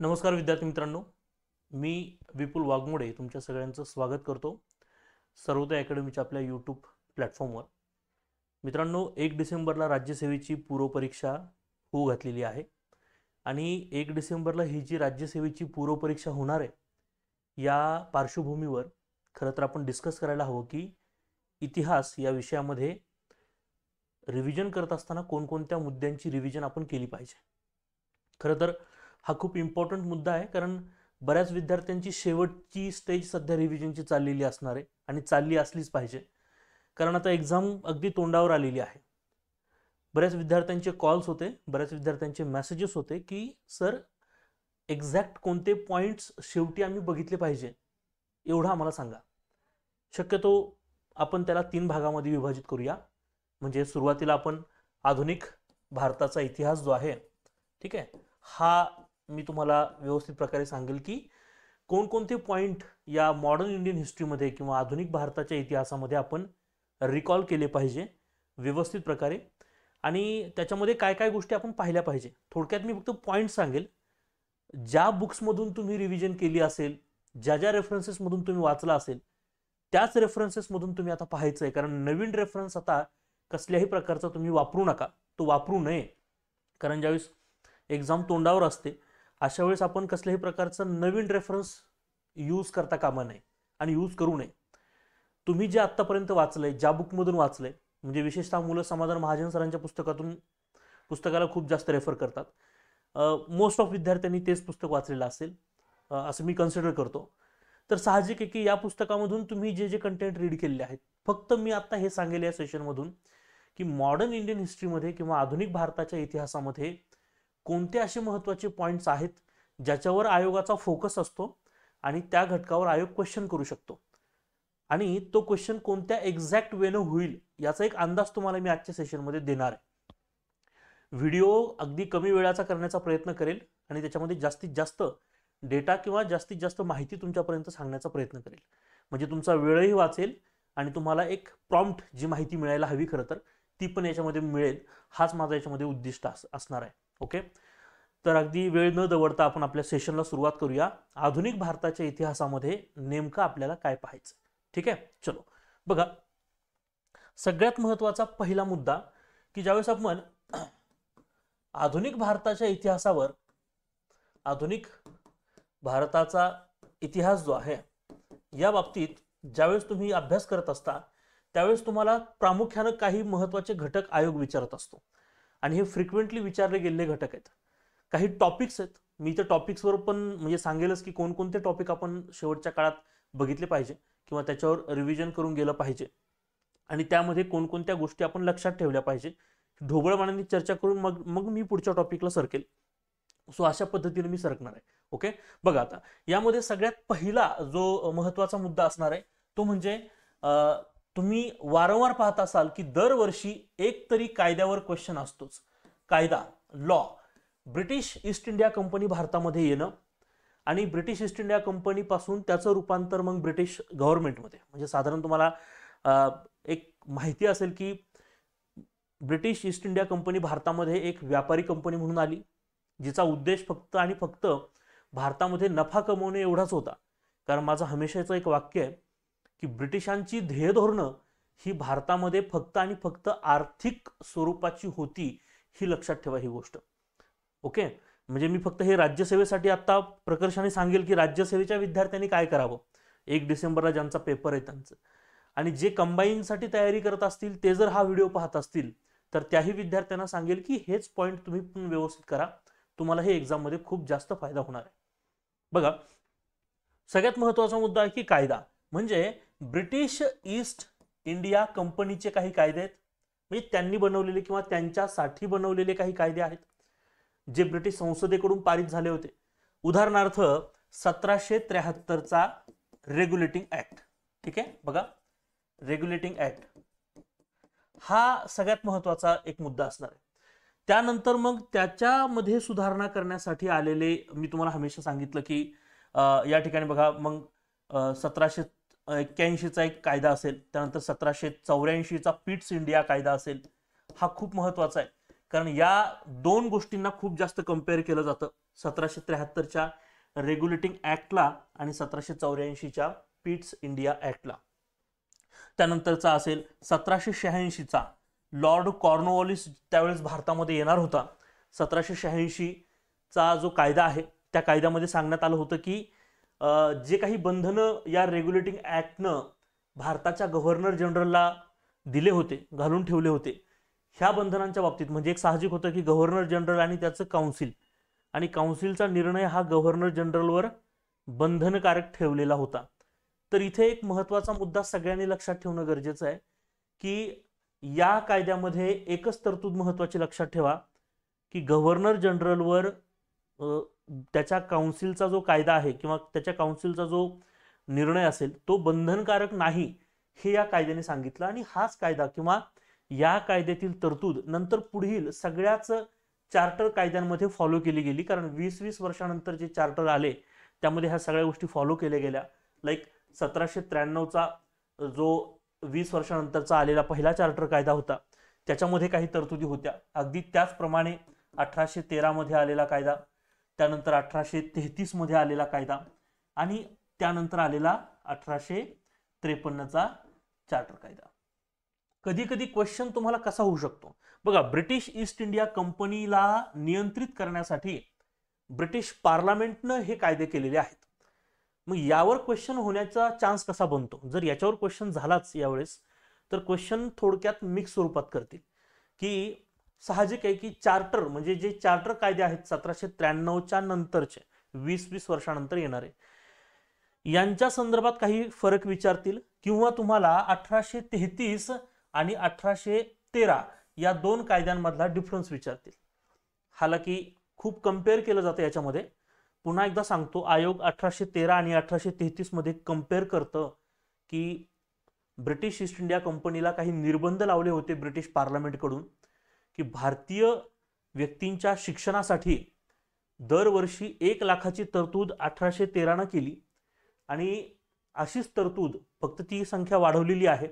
नमस्कार विद्यार्थी मित्रांनो, मी विपुल वाघमोडे तुमच्या सगळ्यांचं स्वागत करतो सर्वोदय अकॅडमीच्या आपल्या यूट्यूब प्लॅटफॉर्मवर. मित्रांनो, 1 डिसेंबरला राज्यसेवेची पूर्वपरीक्षा होऊ घातलेली आहे आणि 1 डिसेंबरला ही जी राज्यसेवेची पूर्वपरीक्षा होणार आहे या पार्श्वभूमीवर खरं तर आपण डिस्कस करायला हवं की इतिहास या विषयामध्ये रिव्हिजन करत असताना कोणकोणत्या मुद्द्यांची रिव्हिजन आपण केली पाहिजे. खरं तर हा खूप इम्पॉर्टंट मुद्दा आहे, कारण बऱ्याच विद्यार्थ्यांची शेवटची स्टेज सध्या रिव्हिजनची चाललेली असणार आहे आणि चालली असलीच पाहिजे, कारण आता एक्झाम अगदी तोंडावर आलेली आहे. बऱ्याच विद्यार्थ्यांचे कॉल्स होते, बऱ्याच विद्यार्थ्यांचे मेसेजेस होते की सर एक्झॅक्ट कोणते पॉईंट्स शेवटी आम्ही बघितले पाहिजे एवढं आम्हाला सांगा. शक्यतो आपण त्याला 3 भागामध्ये विभाजित करूया. म्हणजे सुरुवातीला आपण आधुनिक भारताचा इतिहास जो आहे, ठीक आहे, हा मी तुम्हाला व्यवस्थित प्रकारे सांगेल की कोणकोणते पॉईंट या मॉडर्न इंडियन हिस्ट्रीमध्ये किंवा आधुनिक भारताच्या इतिहासामध्ये आपण रिकॉल केले पाहिजे व्यवस्थित प्रकारे, आणि त्याच्यामध्ये काय काय गोष्टी आपण पाहिल्या पाहिजे. थोडक्यात मी फक्त पॉईंट सांगेल. ज्या बुक्समधून तुम्ही रिव्हिजन केली असेल, ज्या ज्या रेफरन्सेसमधून तुम्ही वाचला असेल, त्याच रेफरन्सेसमधून तुम्ही आता पाहायचं आहे, कारण नवीन रेफरन्स आता कसल्याही प्रकारचा तुम्ही वापरू नका, तो वापरू नये. कारण ज्यावेळेस एक्झाम तोंडावर असते अशा वेळेस आपण कसल्याही प्रकारचा नवीन रेफरन्स यूज करता कामा नये आणि यूज करू नये. तुम्ही जे आत्तापर्यंत वाचलंय, ज्या बुकमधून वाचलंय, म्हणजे विशेषतः मुलं समाधान महाजन सरांच्या पुस्तकाला खूप जास्त रेफर करतात. मोस्ट ऑफ विद्यार्थ्यांनी तेच पुस्तक वाचलेलं असेल असं मी कन्सिडर करतो. तर साहजिक आहे की या पुस्तकामधून तुम्ही जे जे कंटेंट रीड केलेले आहेत, फक्त मी आता हे सांगेल या सेशनमधून की मॉडर्न इंडियन हिस्ट्रीमध्ये किंवा आधुनिक भारताच्या इतिहासामध्ये कोणते असे महत्त्वाचे पॉईंट्स आहेत ज्याच्यावर आयोगाचा फोकस असतो आणि त्या घटकावर आयोग क्वेश्चन करू शकतो, आणि तो क्वेश्चन कोणत्या एक्झॅक्ट वेनं होईल याचा एक अंदाज तुम्हाला मी आजच्या सेशनमध्ये देणार आहे. व्हिडिओ अगदी कमी वेळाचा करण्याचा प्रयत्न करेल आणि त्याच्यामध्ये जास्तीत जास्त डेटा किंवा जास्तीत जास्त माहिती तुमच्यापर्यंत सांगण्याचा प्रयत्न करेल, म्हणजे तुमचा वेळही वाचेल आणि तुम्हाला एक प्रॉम्प्ट जी माहिती मिळायला हवी खरं तर ती पण याच्यामध्ये मिळेल. हाच माझा याच्यामध्ये उद्दिष्ट असणार आहे. ओके, तर अगदी वेळ न दवडता आपण आपल्या सेशनला सुरुवात करूया. आधुनिक भारताच्या इतिहासामध्ये नेमकं आपल्याला काय पाहायचं, ठीक आहे. चलो बघा, सगळ्यात महत्त्वाचा पहिला मुद्दा की ज्यावेळेस आपण आधुनिक भारताच्या इतिहासावर, आधुनिक भारताचा इतिहास जो आहे या बाबतीत ज्यावेळेस तुम्ही अभ्यास करत असता त्यावेळेस तुम्हाला प्रामुख्याने काही महत्त्वाचे घटक आयोग विचारत असतो, आणि हे फ्रिक्वेंटली विचारले गेलेले घटक आहेत. काही टॉपिक्स आहेत, मी त्या टॉपिक्सवर पण म्हणजे सांगेलच की कोणकोणते टॉपिक आपण शेवटच्या काळात बघितले पाहिजे किंवा त्याच्यावर रिव्हिजन करून गेलं पाहिजे, आणि त्यामध्ये कोणकोणत्या गोष्टी आपण लक्षात ठेवल्या पाहिजे. ढोबळमानाने चर्चा करून मग मग मी पुढच्या टॉपिकला सरकेल. सो अशा पद्धतीने मी सरकणार आहे. ओके, बघा आता यामध्ये सगळ्यात पहिला जो महत्त्वाचा मुद्दा असणार आहे तो म्हणजे तुम्ही वारंवार पाहत असाल की दरवर्षी एक तरी कायद्यावर क्वेश्चन असतोच. कायदा, law. British east India company भारतामध्ये येणं आणि ब्रिटिश ईस्ट इंडिया कंपनी पासून त्याचं रूपांतर मग ब्रिटिश गव्हर्नमेंटमध्ये, म्हणजे साधारण तुम्हाला एक माहिती असेल की ब्रिटिश ईस्ट इंडिया कंपनी भारतामध्ये एक व्यापारी कंपनी म्हणून आली, जिचा उद्देश फक्त आणि फक्त भारतामध्ये नफा कमवणे एवढाच होता. कारण माझं हमेशाचं एक वाक्य आहे की ब्रिटिशांची ध्येय धोरणं ही भारतामध्ये फक्त आणि फक्त आर्थिक स्वरूपाची होती, ही लक्षात ठेवा ही गोष्ट. ओके, म्हणजे मी फक्त हे राज्यसेवेसाठी आता प्रकर्षाने सांगेल की राज्यसेवेच्या विद्यार्थ्यांनी काय करावं 1 डिसेंबरला ज्यांचा पेपर आहे त्यांचं, आणि जे कंबाईनसाठी तयारी करत असतील ते जर हा व्हिडिओ पाहत असतील तर त्याही विद्यार्थ्यांना सांगेल की हेच पॉईंट तुम्ही पण व्यवस्थित करा, तुम्हाला हे एक्झाममध्ये खूप जास्त फायदा होणार आहे. बघा, सगळ्यात महत्त्वाचा मुद्दा आहे की कायदा, म्हणजे ब्रिटिश ईस्ट इंडिया कंपनीचे काही कायदे आहेत, म्हणजे त्यांनी बनवलेले किंवा त्यांच्यासाठी बनवलेले काही कायदे आहेत जे ब्रिटिश संसदेकडून पारित झाले होते. उदाहरणार्थ 1773चा रेग्युलेटिंग ऍक्ट. ठीक आहे, बघा रेग्युलेटिंग ऍक्ट हा सगळ्यात महत्त्वाचा एक मुद्दा असणार आहे. त्यानंतर मग त्याच्यामध्ये सुधारणा करण्यासाठी आलेले, मी तुम्हाला हमेशा सांगितलं की या ठिकाणी बघा, मग 1781चा एक कायदा असेल, त्यानंतर 1784चा पिट्स इंडिया कायदा असेल. हा खूप महत्त्वाचा आहे कारण या दोन गोष्टींना खूप जास्त कम्पेअर केलं जातं, 1773च्या रेग्युलेटिंग ऍक्टला आणि 1784च्या पिट्स इंडिया ऍक्टला. त्यानंतरचा असेल 1786चा लॉर्ड कॉर्नवॉलिस त्यावेळेस भारतामध्ये येणार होता. 1786चा जो कायदा आहे त्या कायद्यामध्ये सांगण्यात आलं होतं की जे काही बंधनं या रेग्युलेटिंग ऍक्टनं भारताच्या गव्हर्नर जनरलला दिले होते, घालून ठेवले होते, ह्या बंधनांच्या बाबतीत म्हणजे एक साहजिक होतं की गव्हर्नर जनरल आणि त्याचं काउन्सिल आणि काउन्सिलचा निर्णय हा गव्हर्नर जनरलवर बंधनकारक ठेवलेला होता. तर इथे एक महत्त्वाचा मुद्दा सगळ्यांनी लक्षात ठेवणं गरजेचं आहे की या कायद्यामध्ये एकच तरतूद महत्त्वाची लक्षात ठेवा की गव्हर्नर जनरलवर त्याच्या काउन्सिलचा जो कायदा आहे किंवा त्याच्या काउन्सिलचा जो निर्णय असेल तो बंधनकारक नाही हे या कायद्याने सांगितलं. आणि हाच कायदा किंवा या कायद्यातील तरतूद नंतर पुढील सगळ्याच चार्टर कायद्यांमध्ये फॉलो केली गेली, कारण 20-20 वर्षानंतर जे चार्टर आले त्यामध्ये ह्या सगळ्या गोष्टी फॉलो केल्या गेल्या. लाईक 1793चा जो 20 वर्षानंतरचा आलेला पहिला चार्टर कायदा होता त्याच्यामध्ये काही तरतुदी होत्या. अगदी त्याचप्रमाणे 1813 मध्ये आलेला कायदा, त्यानंतर 1833 मध्ये आलेला कायदा आणि त्यानंतर आलेला 1853चा चार्टर कायदा. कधी कधी क्वेश्चन तुम्हाला कसा होऊ शकतो बघा, ब्रिटिश ईस्ट इंडिया कंपनीला नियंत्रित करण्यासाठी ब्रिटिश पार्लमेंटनं हे कायदे केलेले आहेत. मग यावर क्वेश्चन होण्याचा चान्स कसा बनतो? जर याच्यावर क्वेश्चन झालाच यावेळेस तर क्वेश्चन थोडक्यात मिक्स स्वरूपात करतील की साहजिक आहे की चार्टर म्हणजे जे चार्टर कायदे आहेत 1793च्या नंतरचे 20-20 वर्षानंतर येणारे यांच्या संदर्भात काही फरक विचारतील किंवा तुम्हाला 1833 आणि 1813 या दोन कायद्यांमधला डिफरन्स विचारतील. हालाकी खूप कम्पेअर केलं जातं याच्यामध्ये. पुन्हा एकदा सांगतो, आयोग 1813 आणि 1833 मध्ये कम्पेअर करतं की ब्रिटिश ईस्ट इंडिया कंपनीला काही निर्बंध लावले होते ब्रिटिश पार्लमेंटकडून की भारतीय व्यक्तींच्या शिक्षणासाठी दरवर्षी 1 लाखाची तरतूद 1813 केली आणि अशीच तरतूद फक्त ती संख्या वाढवलेली आहे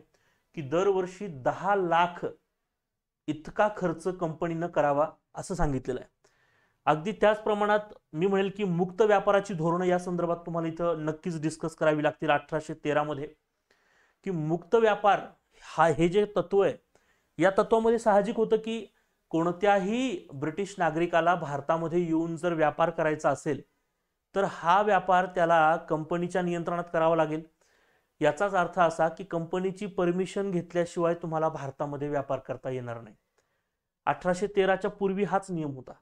की दरवर्षी 10 लाख इतका खर्च कंपनीनं करावा असं सांगितलेलं आहे. अगदी त्याच प्रमाणात मी म्हणेल की मुक्त व्यापाराची धोरणं या संदर्भात तुम्हाला इथं नक्कीच डिस्कस करावी लागतील 1813 मध्ये की मुक्त व्यापार हे जे तत्व आहे या तत्वामध्ये साहजिक होतं की कोणत्याही ब्रिटिश नागरिकाला भारतामध्ये येऊन जर व्यापार करायचा असेल तर हा व्यापार त्याला कंपनीच्या नियंत्रणात करावा लागेल. याचाच अर्थ असा की कंपनीची परमिशन घेतल्याशिवाय तुम्हाला भारतामध्ये व्यापार करता येणार नाही. 1813च्या पूर्वी हाच नियम होता.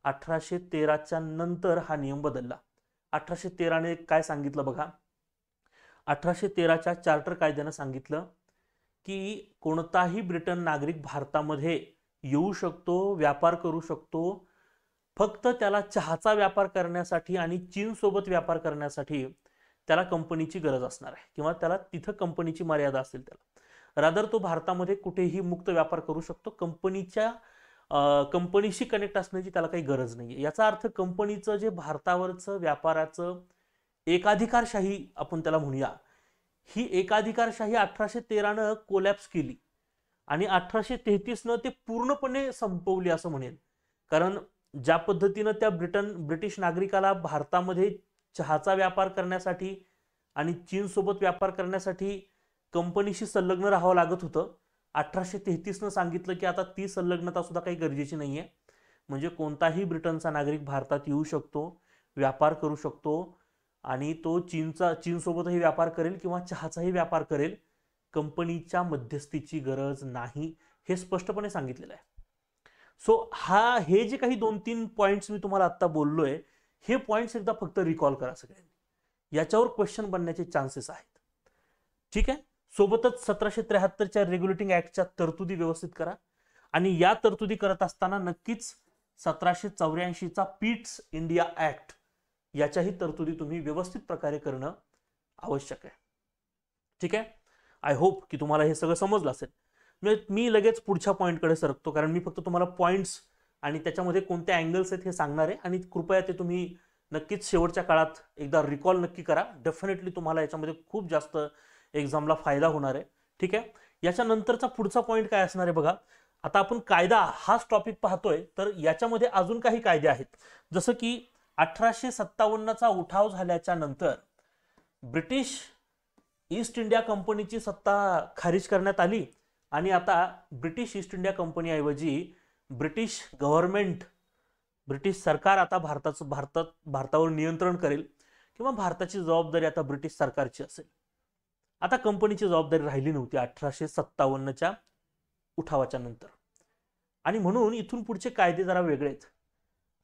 1813च्या नंतर हा नियम बदलला. 1813ने काय सांगितलं बघा, 1813च्या चार्टर कायद्यानं सांगितलं की कोणताही ब्रिटन नागरिक भारतामध्ये येऊ शकतो, व्यापार करू शकतो, फक्त त्याला चहाचा व्यापार करण्यासाठी आणि चीन सोबत व्यापार करण्यासाठी त्याला कंपनीची गरज असणार आहे किंवा त्याला तिथं कंपनीची मर्यादा असेल. त्याला रादर तो भारतामध्ये कुठेही मुक्त व्यापार करू शकतो. कंपनीशी कनेक्ट असण्याची त्याला काही गरज नाहीये. याचा अर्थ कंपनीचं जे भारतावरचं व्यापाराचं एकाधिकारशाही आपण त्याला म्हणूया, ही एकाधिकारशाही 1813नं कोलॅप्स केली आणि 1833नं ते पूर्णपणे संपवली असं म्हणेल. कारण ज्या पद्धतीनं त्या ब्रिटिश नागरिकाला भारतामध्ये चहाचा व्यापार करण्यासाठी आणि चीन सोबत व्यापार करण्यासाठी कंपनीशी संलग्न राहावं लागत होतं, 1833नं सांगितलं की आता ती संलग्नता सुद्धा काही गरजेची नाहीये. म्हणजे कोणताही ब्रिटनचा नागरिक भारतात येऊ शकतो, व्यापार करू शकतो आणि तो चीन सोबतही व्यापार करेल किंवा चहाचाही व्यापार करेल. कंपनीच्या मध्यस्थीची गरज नाही हे स्पष्टपणे सांगितलेलं आहे. सो हे जे काही 2-3 पॉइंट्स मी तुम्हाला आता बोललोय हे पॉइंट्स एकदा फक्त रिकॉल करा सगळ्यांनी. याच्यावर क्वेश्चन बनण्याचे चान्सेस आहेत. ठीक आहे. सोबतच 1773च्या रेग्युलेटिंग ऍक्टच्या तरतुदी व्यवस्थित करा आणि या तरतुदी करत असताना नक्कीच 1784चा पिट्स इंडिया ऍक्ट याच्याही तरतुदी तुम्ही व्यवस्थित प्रकारे करणं आवश्यक आहे. ठीक आहे. आय होप की तुम्हाला हे सगळं समजलं असेल. मी लगेच पुढच्या पॉईंटकडे सरकतो कारण मी फक्त तुम्हाला पॉइंट्स आणि त्याच्यामध्ये कोणत्या अँगल्स आहेत हे सांगणार आहे आणि कृपया ते तुम्ही नक्कीच शेवटच्या काळात एकदा रिकॉल नक्की करा. डेफिनेटली तुम्हाला याच्यामध्ये खूप जास्त एक्झामला फायदा होणार आहे. ठीक आहे. याच्या नंतरचा पुढचा पॉइंट काय असणार आहे बघा, आता आपण कायदा हाच टॉपिक पाहतोय, तर याच्यामध्ये अजून काही कायदे आहेत. जसं की 1857चा उठाव झाल्याच्या नंतर ब्रिटिश ईस्ट इंडिया कंपनीची सत्ता खारिज करण्यात आली आणि आता ब्रिटिश ईस्ट इंडिया कंपनी ऐवजी ब्रिटिश गव्हर्नमेंट, ब्रिटिश सरकार आता भारतावर नियंत्रण करेल किंवा भारताची जबाबदारी आता ब्रिटिश सरकारची असेल. आता कंपनीची जबाबदारी राहिली नव्हती 1857च्या उठावाच्या नंतर, आणि म्हणून इथून पुढचे कायदे जरा वेगळे आहेत.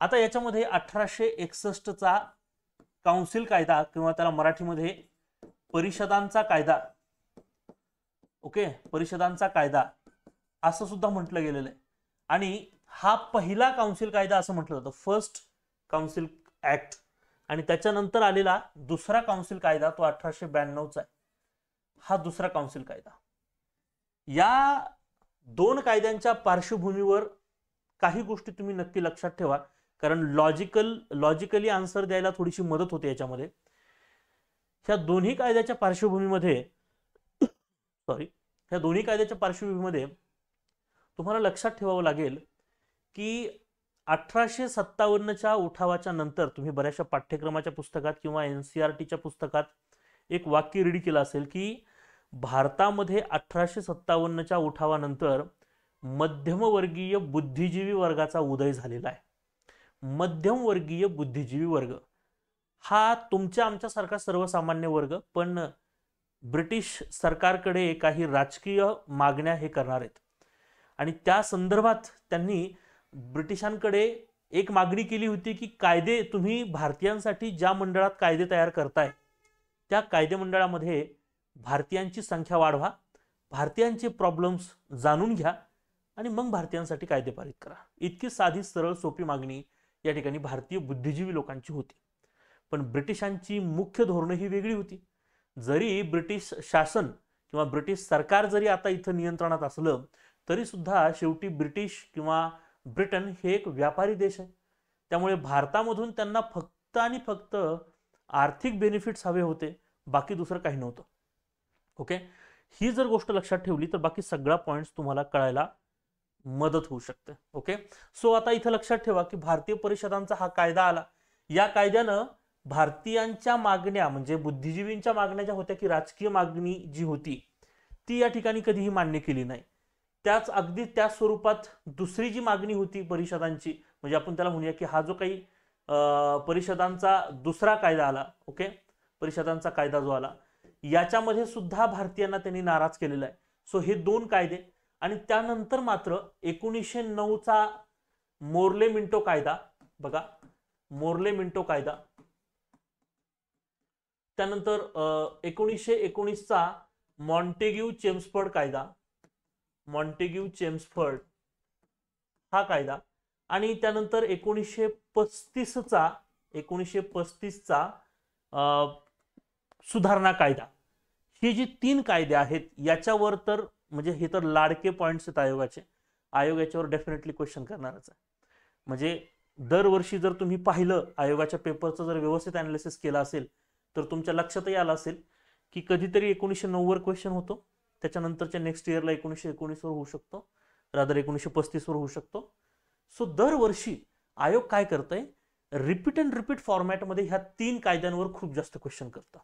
आता याच्यामध्ये 1861चा काउन्सिल कायदा किंवा त्याला मराठीमध्ये परिषदांचा कायदा, ओके, परिषदांचा कायदा असं सुद्धा म्हटलं गेलेलं आहे. आणि हा पहिला काउन्सिल कायदा असं म्हटलं जातं, फर्स्ट काउन्सिल ऍक्ट. आणि त्याच्यानंतर आलेला दुसरा काउन्सिल कायदा तो 1892चा आहे, हा दुसरा काउन्सिल कायदा. या दोन कायद्यांच्या पार्श्वभूमीवर काही गोष्टी तुम्ही नक्की लक्षात ठेवा, कारण लॉजिकली आन्सर द्यायला थोडीशी मदत होते याच्यामध्ये. ह्या दोन्ही कायद्याच्या पार्श्वभूमीमध्ये तुम्हाला लक्षात ठेवावं लागेल की 1857च्या उठावाच्या नंतर तुम्ही बऱ्याचशा पाठ्यक्रमाच्या पुस्तकात किंवा NCERTच्या पुस्तकात एक वाक्य रीड केलं असेल की भारतामध्ये 1857च्या उठावानंतर मध्यमवर्गीय बुद्धिजीवी वर्गाचा उदय झालेला आहे. मध्यमवर्गीय बुद्धिजीवी वर्ग हा तुमच्या आमच्यासारखा सर्वसामान्य वर्ग, पण ब्रिटिश सरकारकडे काही राजकीय मागण्या हे करणार आहेत. आणि त्या संदर्भात त्यांनी ब्रिटिशांकडे एक मागणी केली होती की कायदे तुम्ही भारतीयांसाठी ज्या मंडळात कायदे तयार करताय त्या कायदे मंडळामध्ये भारतीयांची संख्या वाढवा, भारतीयांचे प्रॉब्लेम्स जाणून घ्या आणि मग भारतीयांसाठी कायदे पारित करा. इतकी साधी सरळ सोपी मागणी या ठिकाणी भारतीय बुद्धिजीवी लोकांची होती. पण ब्रिटिशांची मुख्य धोरणं ही वेगळी होती. जरी ब्रिटिश शासन किंवा ब्रिटिश सरकार जरी आता इथं नियंत्रणात असलं तरी सुद्धा शेवटी ब्रिटिश किंवा ब्रिटन हे एक व्यापारी देश आहे. त्यामुळे भारतामधून त्यांना फक्त आणि फक्त आर्थिक बेनिफिट्स हवे होते, बाकी दुसरं काही नव्हतं. ओके, ही जर गोष्ट लक्षात ठेवली तर बाकी सगळा पॉइंट्स तुम्हाला कळायला मदत होऊ शकते. ओके, सो आता इथं लक्षात ठेवा की भारतीय परिषदांचा हा कायदा आला. या कायद्यानं भारतीयांच्या मागण्या म्हणजे बुद्धिजीवींच्या मागण्या ज्या होत्या की राजकीय मागणी जी होती ती या ठिकाणी कधीही मान्य केली नाही. त्याच अगदी त्या स्वरूपात दुसरी जी मागणी होती परिषदांची, म्हणजे आपण त्याला म्हणूया की हा जो काही परिषदांचा दुसरा कायदा आला, ओके, परिषदांचा कायदा जो आला याच्यामध्ये सुद्धा भारतीयांना त्यांनी नाराज केलेला आहे. सो हे दोन कायदे. आणि त्यानंतर मात्र 1909चा मोर्ले मिंटो कायदा, बघा मोर्ले मिंटो कायदा, त्यानंतर 1919चा मॉन्टेग्यू चेम्सफोर्ड कायदा, मॉन्टेग्यू चेम्सफोर्ड हा कायदा, आणि त्यानंतर 1935चा सुधारणा कायदा. हे जे तीन कायदे आहेत याच्यावर तर म्हणजे हे तर लाडके पॉइंट्स आहेत आयोगाचे. आयोग याच्यावर डेफिनेटली क्वेश्चन करणारच आहे. म्हणजे दरवर्षी जर तुम्ही पाहिलं आयोगाच्या पेपरचं जर व्यवस्थित अनालिसिस केलं असेल तर तुमच्या लक्षातही आलं असेल की कधीतरी 1909 वर क्वेश्चन होतो, त्याच्यानंतरच्या नेक्स्ट इयरला 1919 वर होऊ शकतो, रादर 1935 वर होऊ शकतो. सो दरवर्षी आयोग काय करतंय, रिपीट अँड रिपीट फॉर्मॅटमध्ये ह्या तीन कायद्यांवर खूप जास्त क्वेश्चन करतं.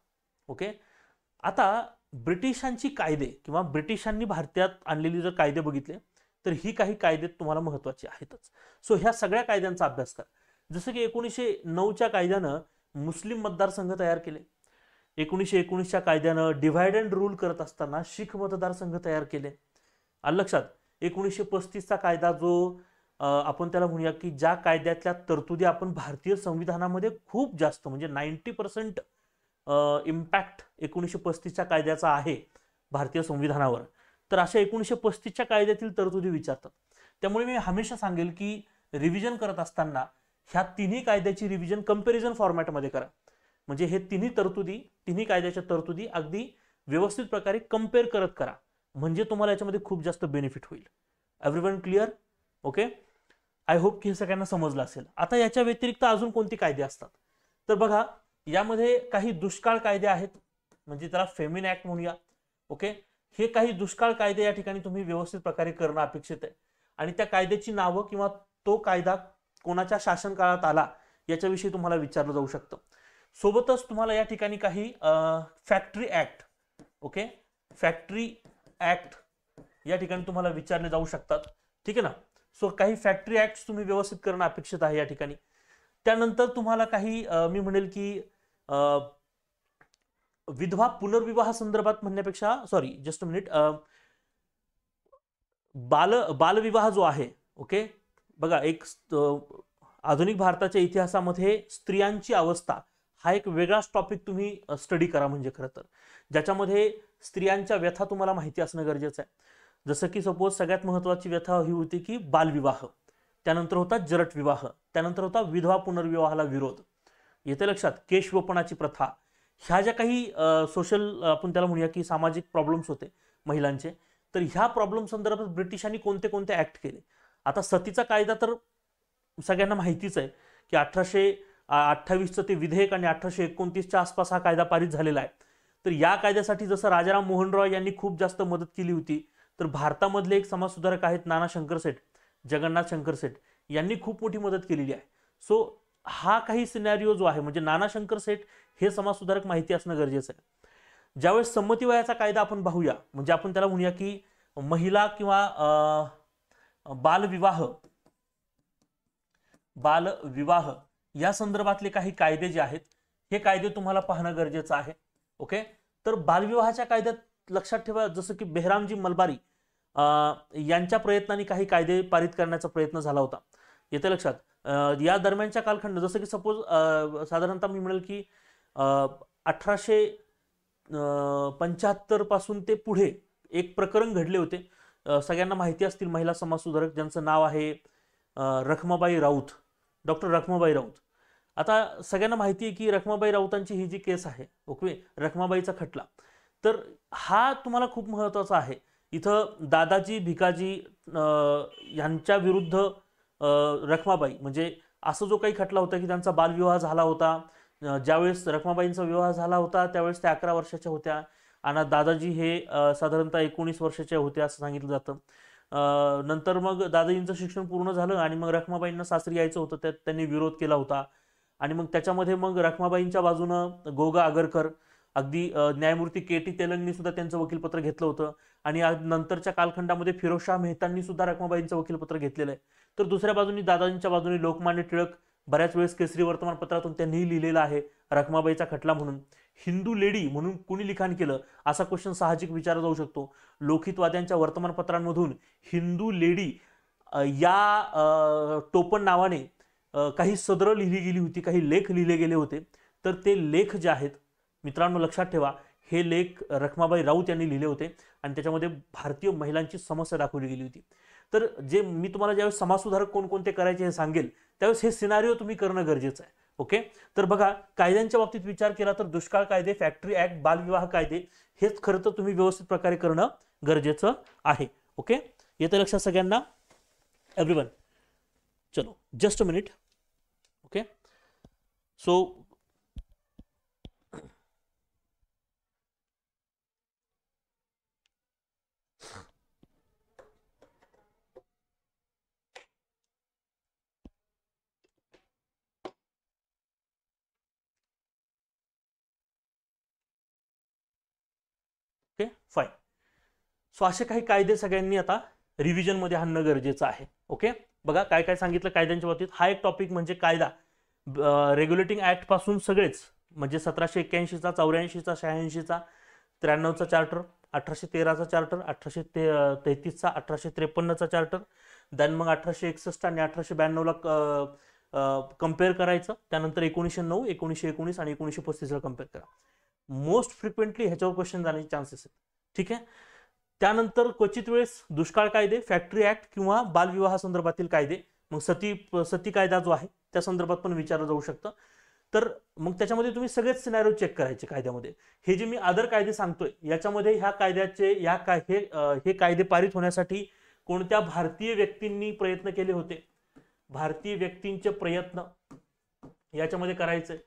ओके, आता ब्रिटिशांची कायदे किंवा ब्रिटिशांनी भारतात आणलेली जर कायदे बघितले तर ही काही कायदे तुम्हाला महत्वाची आहेतच. सो ह्या सगळ्या कायद्यांचा अभ्यास करा. जसं की 1909च्या कायद्यानं मुस्लिम मतदारसंघ तयार केले, 1919च्या कायद्यानं डिव्हाइड अँड रूल करत असताना शीख मतदारसंघ तयार केले. आलं लक्षात. 1935चा कायदा जो आपण त्याला म्हणूया की ज्या कायद्यातल्या तरतुदी आपण भारतीय संविधानामध्ये खूप जास्त म्हणजे 90% इम्पॅक्ट 1935च्या कायद्याचा आहे भारतीय संविधानावर, तर अशा 1935च्या कायद्यातील तरतुदी विचारतात. त्यामुळे मी हमेशा सांगेल की रिव्हिजन करत असताना ह्या तिन्ही कायद्याची रिव्हिजन कंपॅरिझन फॉर्मॅटमध्ये करा. म्हणजे हे तिन्ही कायद्याच्या तरतुदी अगदी व्यवस्थित प्रकारे कंपेअर करत करा, म्हणजे तुम्हाला याच्यामध्ये खूप जास्त बेनिफिट होईल. Everyone clear? Okay, I hope की हे सगळ्यांना समजलं असेल. आता याच्या व्यतिरिक्त अजून कोणती कायदे असतात तर बघा, यामध्ये काही दुष्काळ कायदे आहेत, म्हणजे त्याला फेमिन ऍक्ट म्हणूया. ओके, हे काही दुष्काळ कायदे या ठिकाणी तुम्ही व्यवस्थित प्रकारे करणं अपेक्षित आहे. आणि त्या कायद्याची नावं किंवा तो कायदा कोणाच्या शासन काळात आला याच्याविषयी तुम्हाला विचारलं जाऊ शकतं. सोबतच तुम्हाला या ठिकाणी काही factory act, okay, factory act या ठिकाणी तुम्हाला विचारले जाऊ शकतात. ठीक आहे ना. सो काही फॅक्टरी ऍक्ट तुम्ही व्यवस्थित करणं अपेक्षित आहे या ठिकाणी. त्यानंतर तुम्हाला काही मी म्हणेल की विधवा पुनर्विवाह संदर्भात म्हणण्यापेक्षा, सॉरी जस्ट अ मिनिट, बालविवाह जो आहे, ओके, बघा एक आधुनिक भारताच्या इतिहासामध्ये स्त्रियांची अवस्था हा एक वेगळाच टॉपिक तुम्ही स्टडी करा, म्हणजे खरं तर ज्याच्यामध्ये स्त्रियांच्या व्यथा तुम्हाला माहिती असणं गरजेचं आहे. जसं की सपोज सगळ्यात महत्वाची व्यथा ही होती की बालविवाह, त्यानंतर होता जरट विवाह, त्यानंतर होता विधवा पुनर्विवाहाला विरोध. येते लक्षात केशवपणाची प्रथा. ह्या ज्या काही सोशल आपण त्याला म्हणूया की सामाजिक प्रॉब्लेम्स होते महिलांचे, तर ह्या प्रॉब्लेम संदर्भात ब्रिटिशांनी कोणते कोणते ऍक्ट केले. आता सतीचा कायदा तर सगळ्यांना माहितीच आहे की 1828चं ते विधेयक आणि 1829च्या आसपास हा कायदा पारित झालेला आहे. तर या कायद्यासाठी जसं राजाराम मोहन रॉय यांनी खूप जास्त मदत केली होती, तर भारतामधले एक समाजसुधारक आहेत नाना शंकरसेठ, जगन्नाथ शंकरसेठ, यांनी खूप मोठी मदत केलेली आहे. सो हा काही सिनॅरिओ जो आहे, म्हणजे नाना शंकरसेठ हे समाजसुधारक माहिती असणं गरजेचं आहे. ज्यावेळेस संमती वयाचा कायदा आपण पाहूया, म्हणजे आपण त्याला म्हणूया की महिला किंवा बालविवाह या संदर्भातले काही कायदे जे आहेत हे कायदे तुम्हाला पाहणं गरजेचं आहे. ओके, तर बालविवाहाच्या कायद्यात लक्षात ठेवा, जसं की बेहरामजी मलबारी यांच्या प्रयत्नांनी काही कायदे पारित करण्याचा प्रयत्न झाला होता. येते लक्षात. या दरम्यानच्या कालखंड, जसं की सपोज साधारणतः मी म्हणेल की 1875 पासून ते पुढे एक प्रकरण घडले होते. सगळ्यांना माहिती असतील महिला समाजसुधारक ज्यांचं नाव आहे रखमाबाई राऊत, डॉक्टर रखमाबाई राऊत. आता सगळ्यांना माहिती आहे की रखमाबाई राऊतांची ही जी केस आहे, ओके, रखमाबाईचा खटला, तर हा तुम्हाला खूप महत्वाचा आहे. इथं दादाजी भिकाजी यांच्या विरुद्ध रखमाबाई, म्हणजे असं जो काही खटला होता की त्यांचा बालविवाह झाला होता. ज्यावेळेस रखमाबाईंचा विवाह झाला होता त्यावेळेस त्या 11 वर्षाच्या होत्या आणि दादाजी हे साधारणतः 19 वर्षाच्या होत्या असं सांगितलं जातं. नंतर मग दादाजींचं शिक्षण पूर्ण झालं आणि मग रखमाबाईंना सासरी यायचं होतं, त्यात त्यांनी विरोध केला होता. आणि मग त्याच्यामध्ये मग रखमाबाईंच्या बाजूनं गोगा आगरकर, अगदी न्यायमूर्ती के.टी. तेलंगनी सुद्धा त्यांचं वकीलपत्र घेतलं होतं. आणि नंतरच्या कालखंडामध्ये फिरोजशाह मेहतांनी सुद्धा रखमाबाईंचं वकीलपत्र घेतलेलं आहे. तर दुसऱ्या बाजूनी दादाजींच्या बाजूने लोकमान्य टिळक, बऱ्याच वेळेस केसरी वर्तमानपत्रातून त्यांनीही लिहिलेलं आहे रखमाबाईचा खटला म्हणून. हिंदू लेडी म्हणून कुणी लिखाण केलं असा क्वेश्चन साहजिक विचारला जाऊ शकतो. लोकहितवाद्यांच्या वर्तमानपत्रांमधून हिंदू लेडी या टोपण नावाने काही सदरं लिहिली गेली होती, काही लेख लिहिले गेले होते. तर ते लेख जे आहेत मित्रांनो लक्षात ठेवा, हे लेख रखमाबाई राऊत यांनी लिहिले होते आणि त्याच्यामध्ये भारतीय महिलांची समस्या दाखवली गेली होती. तर जे मी तुम्हाला ज्यावेळेस समाजसुधारक कोणकोणते करायचे हे सांगेल त्यावेळेस हे सिनारिओ तुम्ही करणं गरजेचं आहे. ओके, तर बघा कायद्यांच्या बाबतीत विचार केला तर दुष्काळ कायदे, फॅक्टरी ऍक्ट, बालविवाह कायदे हेच खरं तर तुम्ही व्यवस्थित प्रकारे करणं गरजेचं आहे. ओके, येतं लक्षात सगळ्यांना? एव्हरीवन, चलो just a minute. Okay, so okay fine. So असे काही कायदे सगळ्यांनी आता रिव्हिजन मध्ये आणणं गरजेचं आहे. ओके, बघा काय काय सांगितलं कायद्यांच्या बाबतीत. हा एक टॉपिक म्हणजे कायदा, रेग्युलेटिंग ऍक्ट पासून सगळेच, म्हणजे 1781चा, 84चा, 86चा, 93चा चार्टर, 1813चा चार्टर, 1833चा, 1853चा चार्टर, देन मग 1861 आणि 1892ला कम्पेअर करायचं. त्यानंतर 1909, 1919 आणि 1935ला कम्पेअर करा. मोस्ट फ्रिक्वेंटली ह्याच्यावर क्वेश्चन जाण्याचे चान्सेस आहेत. ठीक आहे, त्यानंतर क्वचित वेळेस दुष्काळ कायदे, फॅक्टरी ऍक्ट किंवा बालविवाह संदर्भातील कायदे, मग सती कायदा जो आहे त्या संदर्भात पण विचारलं जाऊ शकतं. तर मग त्याच्यामध्ये तुम्ही सगळेच सिनारिओ चेक करायचे कायद्यामध्ये. हे जे मी अदर कायदे सांगतोय याच्यामध्ये ह्या कायद्याचे हे कायदे पारित होण्यासाठी कोणत्या भारतीय व्यक्तींनी प्रयत्न केले होते, भारतीय व्यक्तींचे प्रयत्न याच्यामध्ये करायचे.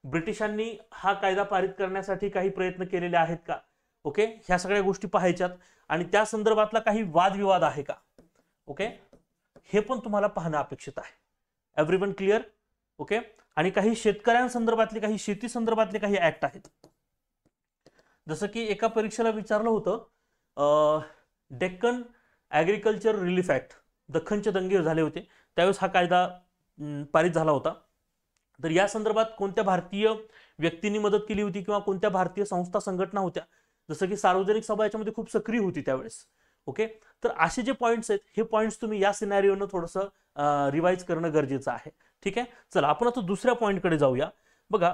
ब्रिटिशांनी हा कायदा पारित करण्यासाठी काही प्रयत्न केलेले आहेत का? ओके, ह्या सगळ्या गोष्टी पाहायच्यात. आणि त्या संदर्भातला काही वादविवाद आहे का? ओके, हे पण तुम्हाला पाहणं अपेक्षित आहे. Everyone clear? ओके. आणि काही शेतकऱ्यांसंदर्भातले, काही शेती संदर्भातले काही ऍक्ट आहेत. जसं की एका परीक्षेला विचारलं होतं, डेक्कन ऍग्रिकल्चर रिलीफ ऍक्ट, दख्खनचे दंगे झाले होते त्यावेळेस हा कायदा पारित झाला होता. तर या संदर्भात कोणत्या भारतीय व्यक्तींनी मदत केली होती किंवा कोणत्या भारतीय संस्था संघटना होत्या, जसं की सार्वजनिक सभा याच्यामध्ये खूप सक्रिय होती त्यावेळेस. ओके. तर असे जे पॉईंट्स आहेत हे पॉईंट्स तुम्ही या सिनॅरिओनं थोडंसं रिवाइज करणं गरजेचं आहे. ठीक आहे. चला आपण आता दुसऱ्या पॉईंटकडे जाऊया. बघा,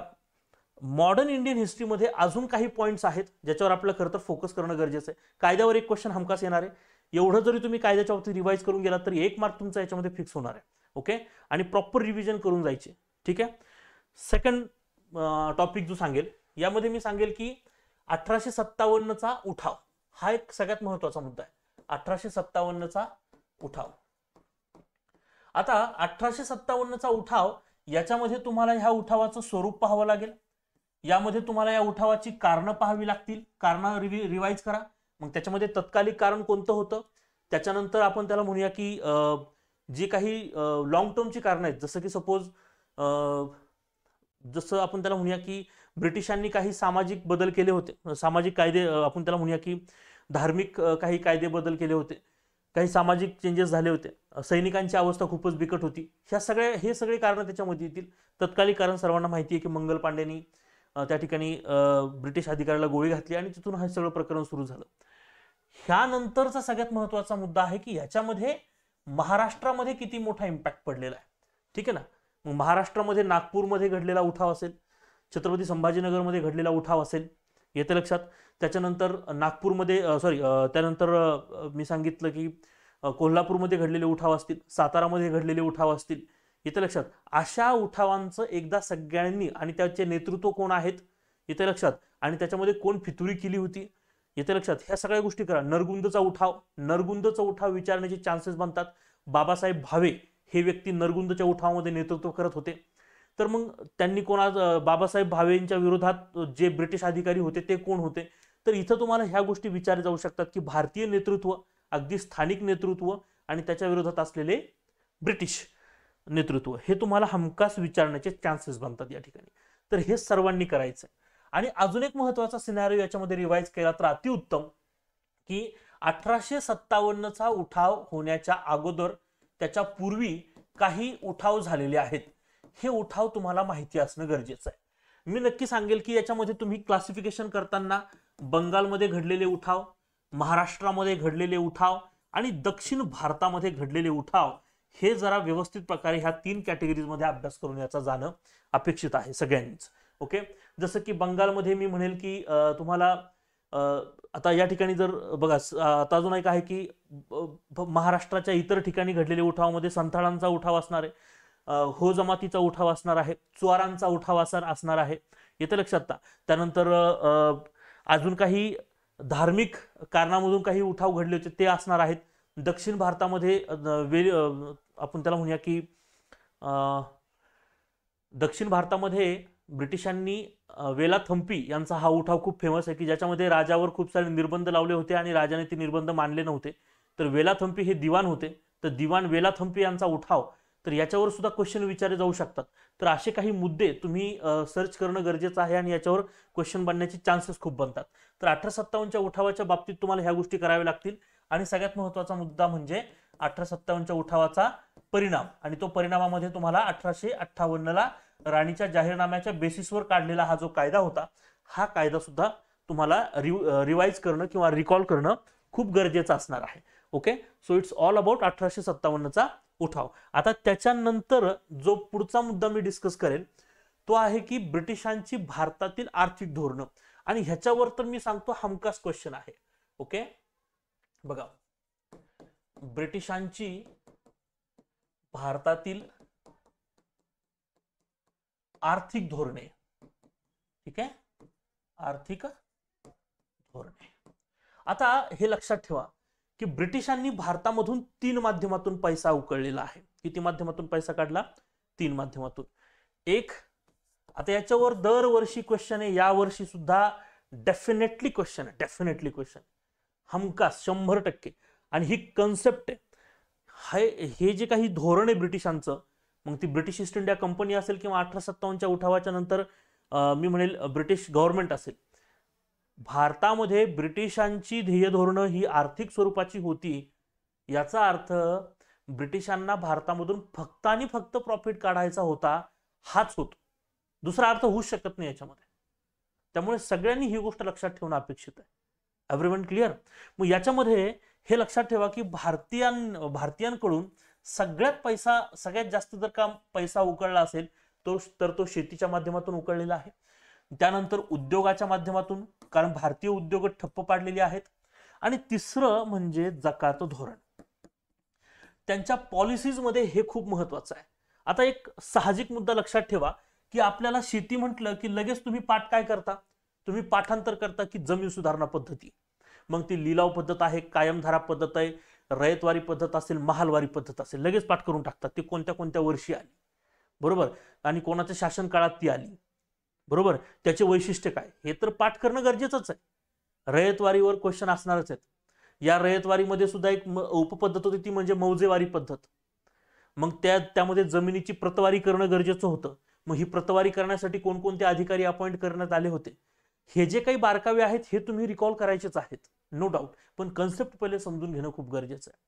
मॉडर्न इंडियन हिस्ट्रीमध्ये अजून काही पॉईंट्स आहेत ज्याच्यावर आपल्याला खरं तर फोकस करणं गरजेचं आहे. कायद्यावर एक क्वेश्चन हमखास येणार आहे. एवढं जरी तुम्ही कायद्याच्या बाबतीत रिवाइज करून गेलात तरी 1 मार्क तुमचा याच्यामध्ये फिक्स होणार आहे. ओके. आणि प्रॉपर रिव्हिजन करून जायचे. ठीक आहे. सेकंड टॉपिक जो सांगेल यामध्ये मी सांगेल की 1857चा उठाव हा एक सगळ्यात महत्वाचा मुद्दा आहे. 1857चा उठाव. आता 1857चा उठाव याच्यामध्ये तुम्हाला ह्या उठावाचं स्वरूप पाहावं लागेल. यामध्ये तुम्हाला या उठावाची कारणं पाहावी लागतील. कारणं रिवाइज करा. मग त्याच्यामध्ये तत्कालिक कारण कोणतं होतं, त्याच्यानंतर आपण त्याला म्हणूया की जी काही लॉंग टर्मची कारणं आहेत, जसं की सपोज जसं आपण त्याला म्हणूया की ब्रिटिशांनी काही सामाजिक बदल केले होते, सामाजिक कायदे, आपण त्याला म्हणूया की धार्मिक काही कायदे बदल केले होते, काही सामाजिक चेंजेस झाले होते, सैनिकांची अवस्था खूपच बिकट होती. हे सगळे कारण त्याच्यामध्ये येतील. तत्कालिक कारण सर्वांना माहिती आहे की मंगल पांडेनी त्या ठिकाणी ब्रिटिश अधिकाऱ्याला गोळी घातली आणि तिथून हे सगळं प्रकरण सुरू झालं. ह्यानंतरचा सगळ्यात महत्वाचा मुद्दा आहे की ह्याच्यामध्ये महाराष्ट्रामध्ये किती मोठा इम्पॅक्ट पडलेला आहे. ठीक आहे ना. मग महाराष्ट्रामध्ये नागपूरमध्ये घडलेला उठाव असेल, छत्रपती संभाजीनगरमध्ये घडलेला उठाव असेल, येते लक्षात. त्याच्यानंतर नागपूरमध्ये त्यानंतर मी सांगितलं की कोल्हापूरमध्ये घडलेले उठाव असतील, सातारामध्ये घडलेले उठाव असतील, येते लक्षात. अशा उठावांचं एकदा सगळ्यांनी, आणि त्याचे नेतृत्व कोण आहेत येते लक्षात, आणि त्याच्यामध्ये कोण फितुरी केली होती येते लक्षात. ह्या सगळ्या गोष्टी करा. नरगुंदचा उठाव विचारण्याचे चान्सेस बनतात. बाबासाहेब भावे हे व्यक्ती नरगुंदच्या उठावामध्ये नेतृत्व करत होते. तर मग त्यांनी बाबासाहेब भावेंच्या विरोधात जे ब्रिटिश अधिकारी होते ते कोण होते. तर इथं तुम्हाला ह्या गोष्टी विचारल्या जाऊ शकतात की भारतीय नेतृत्व, अगदी स्थानिक नेतृत्व, आणि त्याच्या विरोधात असलेले ब्रिटिश नेतृत्व, हे तुम्हाला हमखास विचारण्याचे चान्सेस बनतात या ठिकाणी. तर हे सर्वांनी करायचं. आणि अजून एक महत्वाचा सिनारिओ याच्यामध्ये रिवाइज केला तर अतिउत्तम, की 1857चा उठाव होण्याच्या अगोदर, त्याच्या पूर्वी काही उठाव झालेले आहेत. हे उठाव तुम्हाला माहिती असणं गरजेचं आहे. मी नक्की सांगेल की याच्यामध्ये तुम्ही क्लासिफिकेशन करताना बंगालमध्ये घडलेले उठाव, महाराष्ट्रामध्ये घडलेले उठाव आणि दक्षिण भारतामध्ये घडलेले उठाव, हे जरा व्यवस्थित प्रकारे ह्या 3 कॅटेगरीजमध्ये अभ्यास करून याचा जाणं अपेक्षित आहे सगळ्यांनीच. ओके. जसं की बंगालमध्ये मी म्हणेल की तुम्हाला आता या ठिकाणी जर बघा, आता अजून एक आहे की महाराष्ट्राच्या इतर ठिकाणी घडलेल्या उठावामध्ये संथाळांचा उठाव असणार आहे, हो जमातीचा उठाव असणार आहे, चुवारांचा उठाव असणार आहे, येतं लक्षात. त्यानंतर अजून काही धार्मिक कारणामधून काही उठाव घडले होते ते असणार आहेत. दक्षिण भारतामध्ये आपण त्याला म्हणूया की दक्षिण भारतामध्ये ब्रिटिशांनी वेलाथंपी यांचा हा उठाव खूप फेमस आहे की ज्याच्यामध्ये राजावर खूप सारे निर्बंध लावले होते आणि राजाने ते निर्बंध मानले नव्हते. तर वेलाथंपी हे दिवाण होते, तर दिवाण वेलाथंपी यांचा उठाव, तर याच्यावर सुद्धा क्वेश्चन विचारले जाऊ शकतात. तर असे काही मुद्दे तुम्ही सर्च करणं गरजेचं आहे आणि याच्यावर क्वेश्चन बनण्याचे चान्सेस खूप बनतात. तर 1857च्या उठावाच्या बाबतीत तुम्हाला ह्या गोष्टी कराव्या लागतील. आणि सगळ्यात महत्त्वाचा मुद्दा म्हणजे 1857च्या उठावाचा परिणाम, आणि तो परिणामामध्ये तुम्हाला 1858ला राणीच्या जाहीरनाम्याच्या बेसिसवर काढलेला हा जो कायदा होता, हा कायदा सुद्धा तुम्हाला रिवाइज करणं किंवा रिकॉल करणं खूप गरजेचं असणार आहे. Okay. So it's all about 1857चा उठाव. आता त्याच्यानंतर जो पुढचा मुद्दा मी डिस्कस करेन तो आहे की ब्रिटिशांची भारतातील आर्थिक धोरणं, आणि ह्याच्यावर तर मी सांगतो हमखास क्वेश्चन आहे. ओके. बघा, ब्रिटिशांची भारतातील आर्थिक धोरणे, ठीक आहे, आर्थिक धोरणे. आता हे लक्षात ठेवा की ब्रिटिशांनी भारतामधून 3 माध्यमातून पैसा उकळलेला आहे. किती माध्यमातून पैसा काढला? 3 माध्यमातून. एक, आता याच्यावर दरवर्षी क्वेश्चन आहे, या वर्षी सुद्धा डेफिनेटली क्वेश्चन आहे, डेफिनेटली क्वेश्चन, हमखास 100%. आणि ही कन्सेप्ट आहे, हे जे काही धोरण आहे ब्रिटिशांचं, मग ती ब्रिटिश ईस्ट इंडिया कंपनी असेल किंवा 1857च्या उठावाच्या नंतर मी म्हणेल ब्रिटिश गव्हर्नमेंट असेल, भारतामध्ये ब्रिटिशांची ध्येय धोरणं ही आर्थिक स्वरूपाची होती. याचा अर्थ ब्रिटिशांना भारतामधून फक्त आणि फक्त प्रॉफिट काढायचा होता, हाच होतो. दुसरा अर्थ होऊच शकत नाही याच्यामध्ये. त्यामुळे सगळ्यांनी ही गोष्ट लक्षात ठेवणं अपेक्षित आहे. Everyone clear? मग याच्यामध्ये हे लक्षात ठेवा की भारतीयांकडून सगळ्यात जास्त जर का पैसा उकळला असेल तर तो शेतीच्या माध्यमातून उकळलेला आहे. त्यानंतर उद्योगाच्या माध्यमातून, कारण भारतीय उद्योग ठप्प पाडलेले आहेत. आणि तिसरं म्हणजे जकात धोरण. त्यांच्या पॉलिसीज मध्ये हे खूप महत्वाचं आहे. आता एक साहजिक मुद्दा लक्षात ठेवा की आपल्याला शेती म्हटलं की लगेच तुम्ही पाठ काय करता? तुम्ही पाठांतर करता की जमीन सुधारणा पद्धती. मग ती लिलाव पद्धत आहे, कायमधारा पद्धत आहे, रयतवारी पद्धत असेल, महालवारी पद्धत असेल, लगेच पाठ करून टाकतात. ती कोणत्या कोणत्या वर्षी आली, बरोबर, आणि कोणाच्या शासन काळात ती आली, बरोबर, त्याचे वैशिष्ट्य काय, हे तर पाठ करणं गरजेचंच आहे. रयतवारीवर क्वेश्चन असणारच आहेत. या रयतवारीमध्ये सुद्धा एक उपपद्धत होती, ती म्हणजे मौजेवारी पद्धत. मग त्यामध्ये जमिनीची प्रतवारी करणं गरजेचं होतं. मग ही प्रतवारी करण्यासाठी कोणकोणते अधिकारी अपॉइंट करण्यात आले होते, हे जे काही बारकावे आहेत हे तुम्ही रिकॉल करायचेच आहेत, नो डाऊट. पण कन्सेप्ट पहिले समजून घेणं खूप गरजेचं आहे.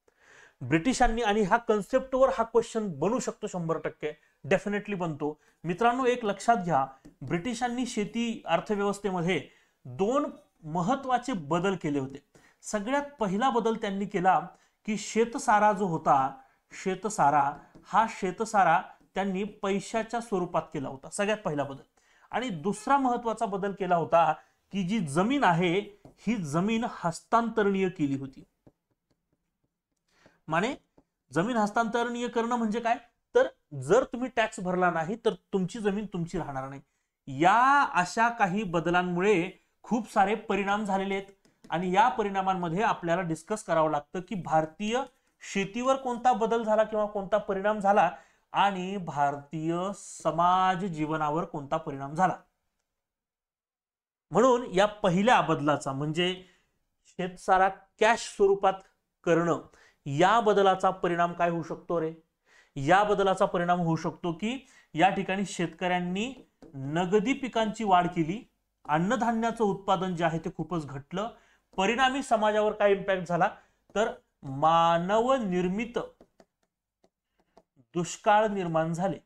ब्रिटिशांनी, आणि हा कन्सेप्टवर हा क्वेश्चन बनू शकतो 100%, डेफिनेटली बनतो. मित्रांनो, एक लक्षात घ्या, ब्रिटिशांनी शेती अर्थव्यवस्थेमध्ये 2 महत्वाचे बदल केले होते. सगळ्यात पहिला बदल त्यांनी केला की शेतसारा जो होता, शेतसारा त्यांनी पैशाच्या स्वरूपात केला होता, सगळ्यात पहिला बदल. आणि दुसरा महत्वाचा बदल केला होता की जी जमीन आहे ही जमीन हस्तांतरणीय केली होती. माने जमीन हस्तांतरणीय करणं म्हणजे काय, तर जर तुम्ही टॅक्स भरला नाही तर तुमची जमीन तुमची राहणार नाही. या अशा काही बदलांमुळे खूप सारे परिणाम झालेले आहेत. आणि या परिणामांमध्ये आपल्याला डिस्कस करावं लागतं की भारतीय शेतीवर कोणता बदल झाला किंवा कोणता परिणाम झाला, आणि भारतीय समाज जीवनावर कोणता परिणाम झाला. म्हणून या पहिल्या बदलाचा म्हणजे शेतसारा कॅश स्वरूपात करणं, या बदलाचा परिणाम काय होऊ शकतो रे? या बदलाचा परिणाम होऊ शकतो की या ठिकाणी शेतकऱ्यांनी नगदी पिकांची वाढ केली, अन्नधान्याचं उत्पादन जे आहे ते खूपच घटलं. परिणामी समाजावर काय इम्पॅक्ट झाला, तर मानव निर्मित दुष्काळ निर्माण झाले.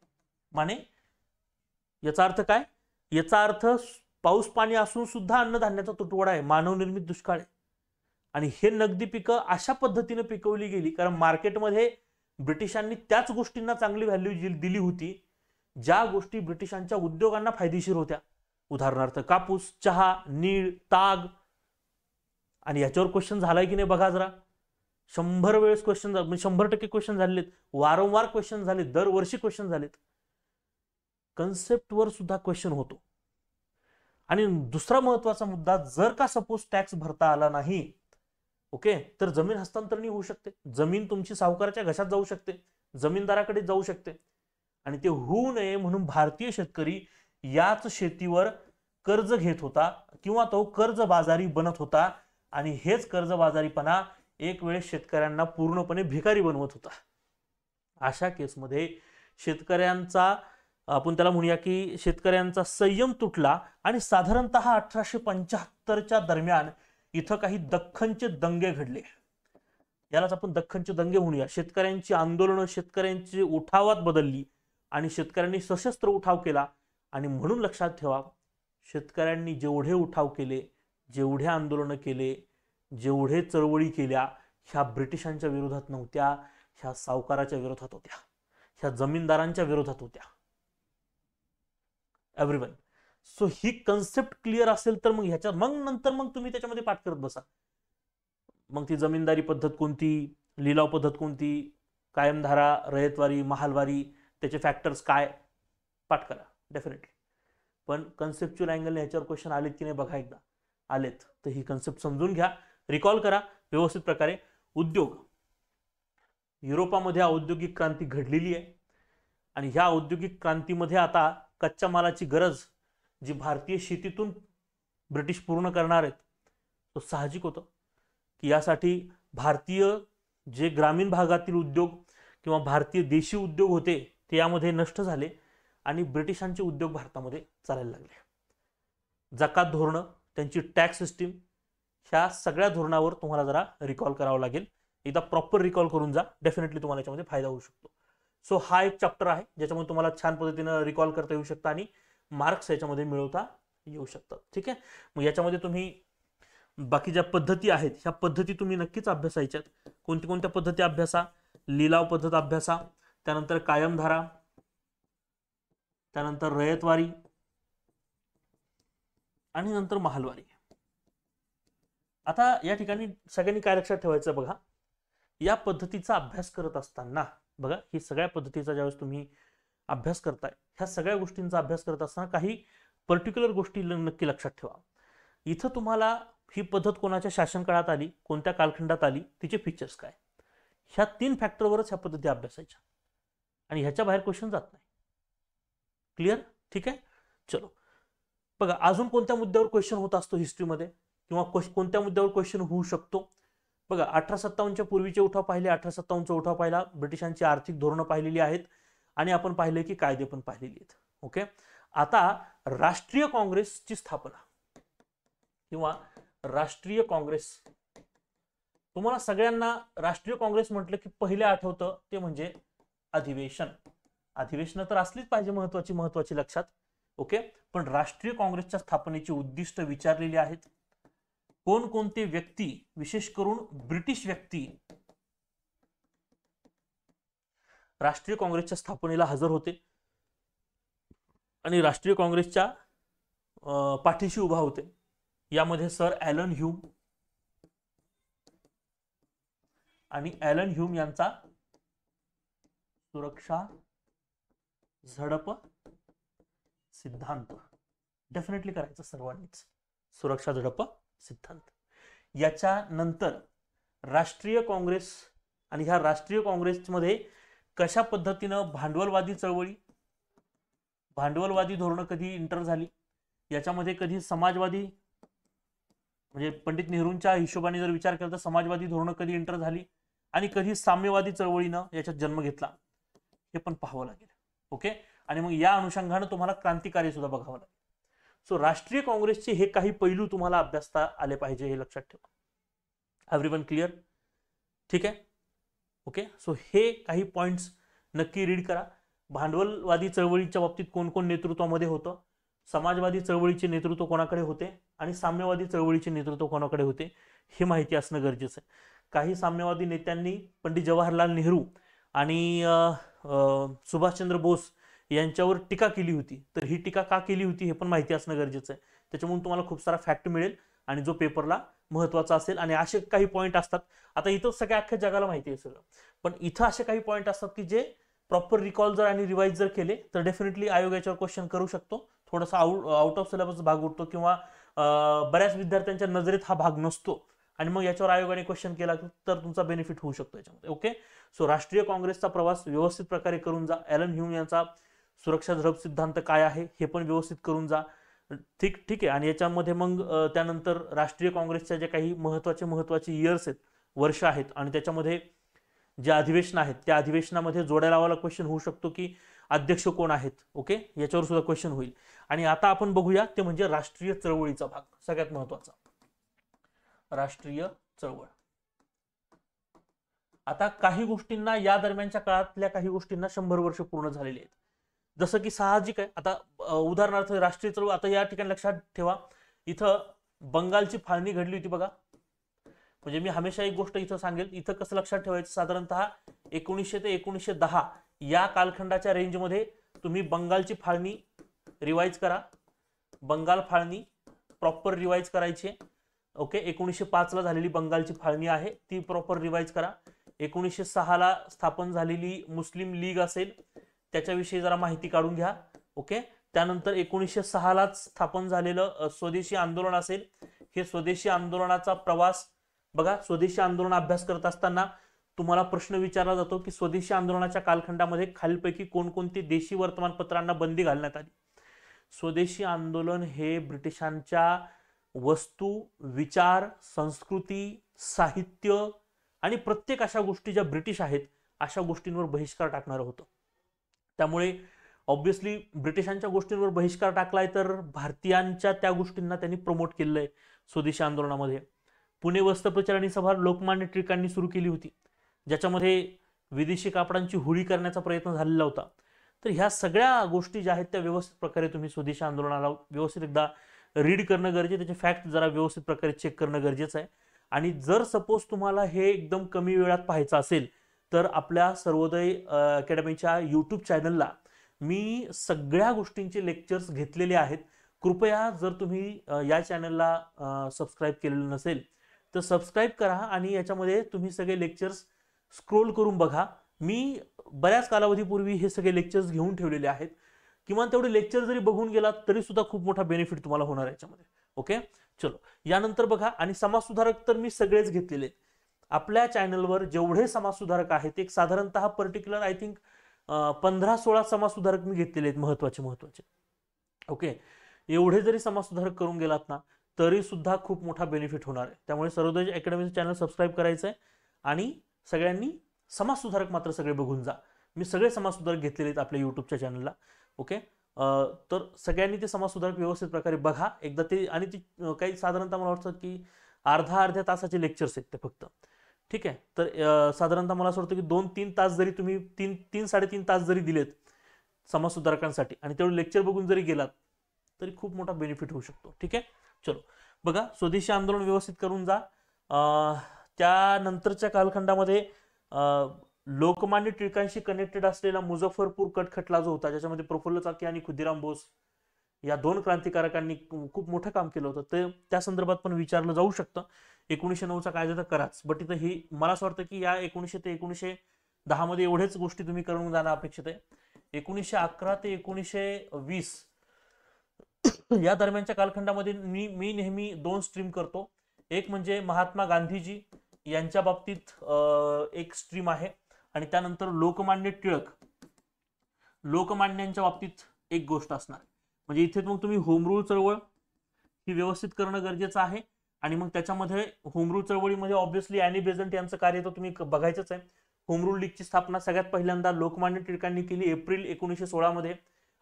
माने याचा अर्थ काय? याचा अर्थ पाऊस पाणी असून सुद्धा अन्नधान्याचा तुटवडा आहे, मानव निर्मित दुष्काळ आहे. आणि हे नगदी पिकं अशा पद्धतीने पिकवली गेली कारण मार्केटमध्ये ब्रिटिशांनी त्याच गोष्टींना चांगली व्हॅल्यू दिली होती ज्या गोष्टी ब्रिटिशांच्या उद्योगांना फायदेशीर होत्या. उदाहरणार्थ कापूस, चहा, नीळ, ताग. आणि याच्यावर क्वेश्चन झालाय की नाही बघा जरा. 100 वेळेस क्वेश्चन, 100% क्वेश्चन झालेत, वारंवार क्वेश्चन झाले, दरवर्षी क्वेश्चन झालेत. कन्सेप्टवर सुद्धा क्वेश्चन होतो. आणि दुसरा महत्वाचा मुद्दा, जर का सपोज टॅक्स भरता आला नाही, ओके, तर जमीन हस्तांतरणी होऊ शकते. जमीन तुमची सावकाराच्या घशात जाऊ शकते, जमीनदाराकडे जाऊ शकते. आणि ते होऊ नये म्हणून भारतीय शेतकरी याच शेतीवर कर्ज घेत होता किंवा तो कर्जबाजारी बनत होता. आणि हेच कर्जबाजारीपणा एक वेळेस शेतकऱ्यांना पूर्णपणे भिकारी बनवत होता. अशा केसमध्ये शेतकऱ्यांचा, आपण त्याला म्हणूया की शेतकऱ्यांचा संयम तुटला आणि साधारणतः 1875च्या दरम्यान इथं काही दख्खनचे दंगे घडले. यालाच आपण दख्खनचे दंगे म्हणूया. शेतकऱ्यांची आंदोलनं, शेतकऱ्यांची उठावात बदलली आणि शेतकऱ्यांनी सशस्त्र उठाव केला. आणि म्हणून लक्षात ठेवा, शेतकऱ्यांनी जेवढे उठाव केले, जेवढे आंदोलनं केले, जेवढे चळवळी केल्या, ह्या ब्रिटिशांच्या विरोधात नव्हत्या, ह्या सावकाराच्या विरोधात होत्या, ह्या जमीनदारांच्या विरोधात होत्या. एव्हरीवन. सो ही कन्सेप्ट क्लिअर असेल तर मग ह्याच्या नंतर तुम्ही त्याच्यामध्ये पाठ करत बसा. मग ती जमीनदारी पद्धत कोणती, लिलाव पद्धत कोणती, कायमधारा, रयतवारी, महालवारी, त्याचे फॅक्टर्स काय, पाठ करा डेफिनेटली. पण कन्सेप्च्युअल अँगलने ह्याच्यावर क्वेश्चन आलेत की नाही बघा एकदा. आलेत तर ही कन्सेप्ट समजून घ्या, रिकॉल करा व्यवस्थित प्रकारे. उद्योग, युरोपामध्ये औद्योगिक क्रांती घडलेली आहे आणि ह्या औद्योगिक क्रांतीमध्ये आता कच्च्या मालाची गरज जी भारतीय शेतीतून ब्रिटिश पूर्ण करणार आहेत, तो साहजिक होतं की यासाठी भारतीय जे ग्रामीण भागातील उद्योग किंवा भारतीय देशी उद्योग होते ते यामध्ये नष्ट झाले आणि ब्रिटिशांचे उद्योग भारतामध्ये चालायला लागले. जकात धोरणं, त्यांची टॅक्स सिस्टीम, ह्या सगळ्या धोरणावर तुम्हाला जरा रिकॉल करावं लागेल. एकदा प्रॉपर रिकॉल करून जा, डेफिनेटली तुम्हाला याच्यामध्ये फायदा होऊ शकतो. सो हा एक चॅप्टर आहे ज्याच्यामध्ये तुम्हाला छान पद्धतीनं रिकॉल करता येऊ शकतं आणि मार्क्स याच्यामध्ये मिळवता येऊ शकतात. ठीक आहे, मग याच्यामध्ये तुम्ही बाकी ज्या पद्धती आहेत ह्या पद्धती तुम्ही नक्कीच अभ्यासायच्यात. कोणत्या पद्धती अभ्यासा? लिलाव पद्धत अभ्यासा, त्यानंतर कायमधारा, त्यानंतर रयतवारी आणि नंतर महालवारी. आता या ठिकाणी सगळ्यांनी काय लक्षात ठेवायचं बघा, या पद्धतीचा अभ्यास करत असताना बघा, ही सगळ्या पद्धतीचा ज्यावेळेस तुम्ही अभ्यास करताय, ह्या सगळ्या गोष्टींचा अभ्यास करत असताना काही पर्टिक्युलर गोष्टी नक्की लक्षात ठेवा. इथं तुम्हाला ही पद्धत कोणाच्या शासन काळात आली, कोणत्या कालखंडात आली, तिचे फीचर्स काय, ह्या 3 फॅक्टरवरच ह्या पद्धती अभ्यासायच्या आणि ह्याच्या बाहेर क्वेश्चन जात नाही. क्लिअर? ठीक आहे, चलो बघा, अजून कोणत्या मुद्द्यावर क्वेश्चन होत असतो हिस्ट्रीमध्ये किंवा कोणत्या मुद्द्यावर क्वेश्चन होऊ शकतो? बघा, 1857च्या पूर्वीचे उठाव पाहिले, 1857चा उठाव पाहिला, ब्रिटिशांची आर्थिक धोरणं पाहिलेली आहेत आणि आपण पाहिले की कायदे पण पाहिलेली आहेत. ओके, आता राष्ट्रीय काँग्रेसची स्थापना किंवा राष्ट्रीय काँग्रेस, तुम्हाला सगळ्यांना राष्ट्रीय काँग्रेस म्हटलं की पहिले आठवतं ते म्हणजे अधिवेशन. अधिवेशनं तर असलीच पाहिजे महत्वाची लक्षात. ओके, पण राष्ट्रीय काँग्रेसच्या स्थापनेची उद्दिष्ट विचारलेली आहेत. कोणकोणते व्यक्ती, विशेष करून ब्रिटिश व्यक्ती, राष्ट्रीय काँग्रेसच्या स्थापनेला हजर होते आणि राष्ट्रीय काँग्रेसच्या पाठीशी उभा होते. यामध्ये सर ॲलन ह्यूम आणि ॲलन ह्यूम यांचा सुरक्षा झडप सिद्धांत डेफिनेटली करायचं सर्वांनीच. सुरक्षा झडप सिद्धांत. याच्यानंतर राष्ट्रीय काँग्रेस आणि ह्या राष्ट्रीय काँग्रेसमध्ये कशा पद्धतीनं भांडवलवादी चळवळी, भांडवलवादी धोरणं कधी इंटर झाली, याच्यामध्ये कधी समाजवादी, म्हणजे पंडित नेहरूंच्या हिशोबाने जर विचार केला तर समाजवादी धोरणं कधी इंटर झाली आणि कधी साम्यवादी चळवळीनं याच्यात जन्म घेतला, हे पण पाहावं लागेल. ओके, आणि मग या अनुषंगाने तुम्हाला क्रांतिकारी सुद्धा बघावं लागेल. सो राष्ट्रीय काँग्रेसचे हे काही पैलू तुम्हाला अभ्यासता आले पाहिजे, हे लक्षात ठेवा. Everyone clear? ठीक आहे, ओके. सो हे काही पॉइंट्स नक्की रीड करा. भांडवलवादी चळवळीच्या बाबतीत कोण कोण नेतृत्वामध्ये होतं, समाजवादी चळवळीचे नेतृत्व कोणाकडे होते आणि साम्यवादी चळवळीचे नेतृत्व कोणाकडे होते, हे माहिती असणं गरजेचं आहे. काही साम्यवादी नेत्यांनी पंडित जवाहरलाल नेहरू आणि सुभाषचंद्र बोस यांच्यावर टीका केली होती, तर ही टीका का केली होती हे पण माहिती असणं गरजेचं आहे. त्याच्यामुळे तुम्हाला खूप सारा फॅक्ट मिळेल आणि जो पेपरला महत्वाचा असेल. आणि असे काही पॉईंट असतात, आता इथं सगळ्या अख्ख्या जगाला माहिती आहे सगळं, पण इथं असे काही पॉईंट असतात की जे प्रॉपर रिकॉल जर आणि रिवाइज जर केले तर डेफिनेटली आयोग याच्यावर क्वेश्चन करू शकतो. थोडासा आउट ऑफ सिलेबस भाग उरतो किंवा बऱ्याच विद्यार्थ्यांच्या नजरेत हा भाग नसतो आणि मग याच्यावर आयोगाने क्वेश्चन केला तर तुमचा बेनिफिट होऊ शकतो याच्यामध्ये. ओके, सो राष्ट्रीय काँग्रेसचा प्रवास व्यवस्थित प्रकारे करून जा. ॲलन ह्यूम यांचा सुरक्षा झडप सिद्धांत काय आहे हे पण व्यवस्थित करून जा. ठीक आहे, आणि याच्यामध्ये मग त्यानंतर राष्ट्रीय काँग्रेसच्या जे काही महत्वाचे इयर्स आहेत, वर्ष आहेत, आणि त्याच्यामध्ये जे अधिवेशन आहेत त्या अधिवेशनामध्ये जोड्या लावायला क्वेश्चन होऊ शकतो की अध्यक्ष कोण आहेत. ओके, याच्यावर सुद्धा क्वेश्चन होईल. आणि आता आपण बघूया ते म्हणजे राष्ट्रीय चळवळीचा भाग, सगळ्यात महत्वाचा राष्ट्रीय चळवळ. आता काही गोष्टींना या दरम्यानच्या काळातल्या काही गोष्टींना 100 वर्ष पूर्ण झालेली आहेत, जसं की साहजिक आहे. आता उदाहरणार्थ राष्ट्रीय चळवळ, आता या ठिकाणी लक्षात ठेवा इथं बंगालची फाळणी घडली होती बघा. म्हणजे मी हमेशा एक गोष्ट इथं सांगेल, इथं कसं लक्षात ठेवायचं, साधारणतः 1900 ते 1910 या कालखंडाच्या रेंजमध्ये तुम्ही बंगालची फाळणी रिवाइज करा. बंगाल फाळणी प्रॉपर रिवाइज करायची. ओके, 1905 ला झालेली बंगालची फाळणी आहे ती प्रॉपर रिवाइज करा. 1906 ला स्थापन झालेली मुस्लिम लीग असेल त्याच्याविषयी जरा माहिती काढून घ्या. ओके, त्यानंतर 1906 लाच स्थापन झालेलं स्वदेशी आंदोलन असेल, हे स्वदेशी आंदोलनाचा प्रवास बघा. स्वदेशी आंदोलन अभ्यास करत असताना तुम्हाला प्रश्न विचारला जातो की स्वदेशी आंदोलनाच्या कालखंडामध्ये खालीलपैकी कोणकोणती देशी वर्तमानपत्रांना बंदी घालण्यात आली. स्वदेशी आंदोलन हे ब्रिटिशांच्या वस्तू, विचार, संस्कृती, साहित्य आणि प्रत्येक अशा गोष्टी ज्या ब्रिटिश आहेत अशा गोष्टींवर बहिष्कार टाकणारं होतं. त्यामुळे ऑब्व्हियसली ब्रिटिशांच्या गोष्टींवर बहिष्कार टाकलाय तर भारतीयांच्या त्या गोष्टींना त्यांनी प्रमोट केलेलं आहे स्वदेशी आंदोलनामध्ये. पुणे वस्त्रप्रचारिणी सभा लोकमान्य टिळकांनी सुरू केली होती, ज्याच्यामध्ये विदेशी कापडांची होळी करण्याचा प्रयत्न झालेला होता. तर ह्या सगळ्या गोष्टी ज्या आहेत त्या व्यवस्थित प्रकारे तुम्ही स्वदेशी आंदोलनाला व्यवस्थित एकदा रीड करणं गरजेचं, त्याचे फॅक्ट जरा व्यवस्थित प्रकारे चेक करणं गरजेचं आहे. आणि जर सपोज तुम्हाला हे एकदम कमी वेळात पाहायचं असेल तर आपल्या सर्वोदय अकॅडमीच्या यूट्यूब चॅनलला मी सगळ्या गोष्टींचे लेक्चर्स घेतलेले आहेत. कृपया जर तुम्ही या चॅनलला सबस्क्राईब केलेलं नसेल तर सबस्क्राईब करा आणि याच्यामध्ये तुम्ही सगळे लेक्चर्स स्क्रोल करून बघा. मी बऱ्याच कालावधीपूर्वी हे सगळे लेक्चर्स घेऊन ठेवलेले आहेत. किमान तेवढे लेक्चर जरी बघून गेलात तरी सुद्धा खूप मोठा बेनिफिट तुम्हाला होणार आहे याच्यामध्ये. ओके, चलो यानंतर बघा. आणि समाजसुधारक तर मी सगळेच घेतलेले आहेत. आपल्या चॅनलवर जेवढे समाजसुधारक आहेत एक साधारणतः पर्टिक्युलर आय थिंक 15-16 समाजसुधारक मी घेतलेले आहेत महत्वाचे. ओके, एवढे जरी समाजसुधारक करून गेलात ना तरी सुद्धा खूप मोठा बेनिफिट होणार आहे. त्यामुळे सर्वोदय अकॅडमीचं चॅनल सबस्क्राईब करायचं आहे आणि सगळ्यांनी समाजसुधारक मात्र सगळे बघून जा. मी सगळे समाजसुधारक घेतलेले आहेत आपल्या यूट्यूबच्या चॅनलला. ओके, तर सगळ्यांनी ते समाजसुधारक व्यवस्थित प्रकारे बघा एकदा ते. आणि ती काही साधारणतः मला वाटतं की अर्ध्या तासाचे लेक्चर्स आहेत ते फक्त. ठीक आहे, तर साधारणतः मला असं वाटतं की 2-3 तास जरी तुम्ही 3-3.5 तास जरी दिलेत समाजसुधारकांसाठी आणि तेवढे लेक्चर बघून जरी गेलात तरी खूप मोठा बेनिफिट होऊ शकतो. ठीक आहे, चलो बघा. स्वदेशी आंदोलन व्यवस्थित करून जा. त्यानंतरच्या कालखंडामध्ये लोकमान्य टिळकांशी कनेक्टेड असलेला मुझफ्फरपूर कट खटला जो होता, ज्याच्यामध्ये प्रफुल्ल चाकी आणि खुदिराम बोस या 2 क्रांतिकारकांनी खूप मोठं काम केलं होतं, ते त्या संदर्भात पण विचारलं जाऊ शकतं. 1909चा कायदा तर कराच, बट इथं ही मला असं वाटतं की या 1900 ते 1910 मध्ये एवढेच गोष्टी तुम्ही करून जाणं अपेक्षित आहे. 1911 ते 1920 या दरम्यानच्या कालखंडामध्ये मी नेहमी 2 स्ट्रीम करतो. एक म्हणजे महात्मा गांधीजी यांच्या बाबतीत एक स्ट्रीम आहे आणि त्यानंतर लोकमान्य टिळक लोकमान्यांच्या बाबतीत एक गोष्ट असणार. म्हणजे इथे मग तुम्ही होम रूल चळवळ ही व्यवस्थित करणं गरजेचं आहे. आणि मग त्याच्यामध्ये होम रूल चळवळीमध्ये ऑब्व्हियसली ॲनी बेझंट यांचं कार्य तर तुम्ही बघायचंच आहे. होम रूल लीगची स्थापना सगळ्यात पहिल्यांदा लोकमान्य टिळकांनी केली एप्रिल 1916 मध्ये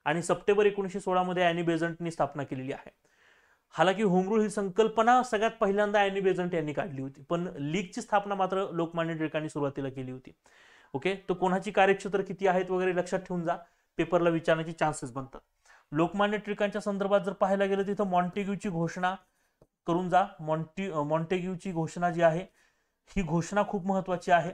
आणि सप्टेंबर 1916 मध्ये ॲनी बेझंटनी स्थापना केलेली आहे. हालाकी होम रूल ही संकल्पना सगळ्यात पहिल्यांदा ॲनी बेझंट यांनी काढली होती, पण लीगची स्थापना मात्र लोकमान्य टिळकांनी सुरुवातीला केली होती. ओके, तो कोणाची कार्यक्षेत्र किती आहेत वगैरे लक्षात ठेवून जा, पेपरला विचारण्याची चान्सेस बनतात. लोकमान्य टिळकांच्या संदर्भात जर पाहायला गेलं तिथं मॉन्टेग्यूची घोषणा करून जा. मॉन्टेग्यूची घोषणा जी आहे ही घोषणा खूप महत्वाची आहे.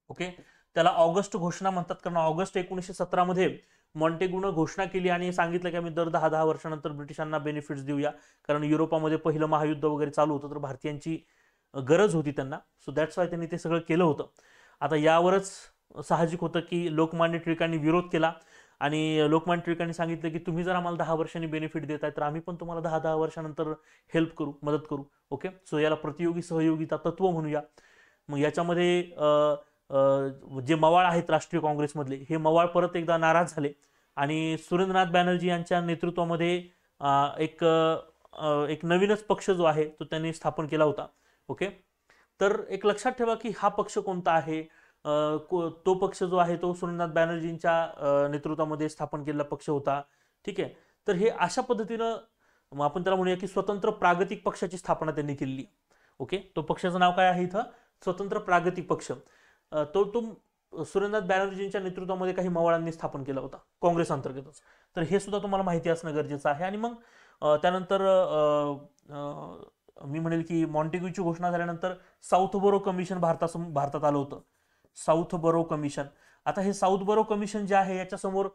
ओके, त्याला ऑगस्ट घोषणा म्हणतात कारण ऑगस्ट 1917 मध्ये मॉन्टेग्यूनं घोषणा केली आणि सांगितलं की आम्ही दर 10-10 वर्षानंतर ब्रिटिशांना बेनिफिट्स देऊया, कारण युरोपामध्ये पहिलं महायुद्ध वगैरे चालू होतं तर भारतीयांची गरज होती त्यांना. सो दॅट्स वाय त्यांनी ते सगळं केलं होतं. आता यावरच साहजिक होतं की लोकमान्य टिळकांनी विरोध केला आणि लोकमान्य टिळकांनी सांगितलं की तुम्ही जर आम्हाला 10 वर्षांनी बेनिफिट देताय तर आम्ही पण तुम्हाला 10-10 वर्षानंतर हेल्प करू, मदत करू. ओके, सो याला प्रतियोगी सहयोगिता तत्व म्हणूया. मग याच्यामध्ये जे मवाळ आहेत राष्ट्रीय काँग्रेसमधले हे मवाळ परत एकदा नाराज झाले आणि सुरेंद्रनाथ बॅनर्जी यांच्या नेतृत्वामध्ये एक नवीनच पक्ष जो आहे तो त्यांनी स्थापन केला होता. ओके, तर एक लक्षात ठेवा की हा पक्ष कोणता आहे. तो पक्ष जो आहे तो सुरेंद्रनाथ बॅनर्जींच्या नेतृत्वामध्ये स्थापन केलेला पक्ष होता. ठीक आहे, तर हे अशा पद्धतीनं आपण त्याला म्हणूया की स्वतंत्र प्रागतिक पक्षाची स्थापना त्यांनी केलेली. ओके, तो पक्षाचं नाव काय आहे इथं, स्वतंत्र प्रागतिक पक्ष. तो सुरेंद्रनाथ बॅनर्जींच्या नेतृत्वामध्ये काही मवाळांनी स्थापन केला होता काँग्रेस अंतर्गतच. तर हे सुद्धा तुम्हाला माहिती असणं गरजेचं आहे. आणि मग त्यानंतर मी म्हणेल की मॉन्टेग्यूची घोषणा झाल्यानंतर साऊथ बरो कमिशन भारतात आलं होतं. साऊथ बरो कमिशन. आता हे साऊथ बरो कमिशन जे आहे याच्यासमोर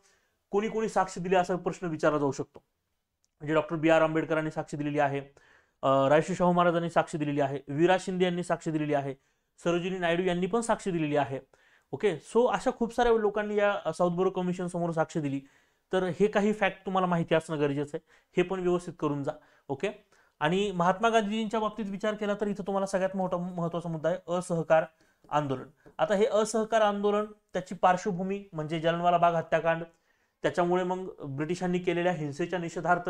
कोणी कोणी साक्ष दिली असा प्रश्न विचारला जाऊ शकतो. म्हणजे डॉक्टर बी आर आंबेडकरांनी साक्ष दिलेली आहे, राजश्री शाहू महाराजांनी साक्ष दिलेली आहे, विरा शिंदे यांनी साक्ष दिलेली आहे, सरोजिनी नायडू यांनी पण साक्ष दिलेली आहे. ओके, सो अशा खूप साऱ्या लोकांनी या साऊथ बरो कमिशन समोर साक्ष दिली. तर हे काही फॅक्ट तुम्हाला माहिती असणं गरजेचं आहे, हे पण व्यवस्थित करून जा. ओके, आणि महात्मा गांधीजींच्या बाबतीत विचार केला तर इथं तुम्हाला सगळ्यात महत्वाचा मुद्दा आहे असहकार आंदोलन. आता हे असहकार आंदोलन त्याची पार्श्वभूमी म्हणजे जालियनवाला बाग हत्याकांड, त्याच्यामुळे मग ब्रिटिशांनी केलेल्या हिंसेच्या निषेधार्थ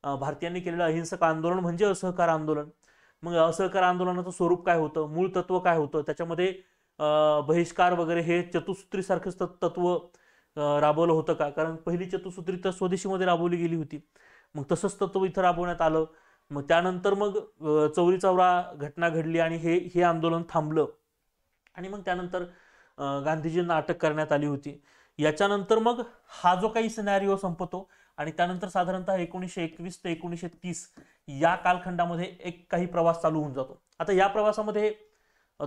भारतीयांनी केलेलं अहिंसक आंदोलन म्हणजे असहकार आंदोलन. मग असहकार आंदोलनाचं स्वरूप काय होतं, मूळ तत्व काय होतं, त्याच्यामध्ये बहिष्कार वगैरे हे चतुसूत्री सारखं तत्व राबवलं होतं का, कारण पहिली चतुसूत्री तर स्वदेशीमध्ये राबवली गेली होती, मग तसंच तत्व इथं राबवण्यात आलं. मग त्यानंतर मग चौरी चौरा घटना घडली आणि हे आंदोलन थांबलं आणि मग त्यानंतर गांधीजींना अटक करण्यात आली होती. याच्यानंतर मग हा जो काही सिनॅरिओ संपतो आणि त्यानंतर साधारणतः 1921 ते 1930 या कालखंडामध्ये एक काही प्रवास चालू होऊन जातो. आता या प्रवासामध्ये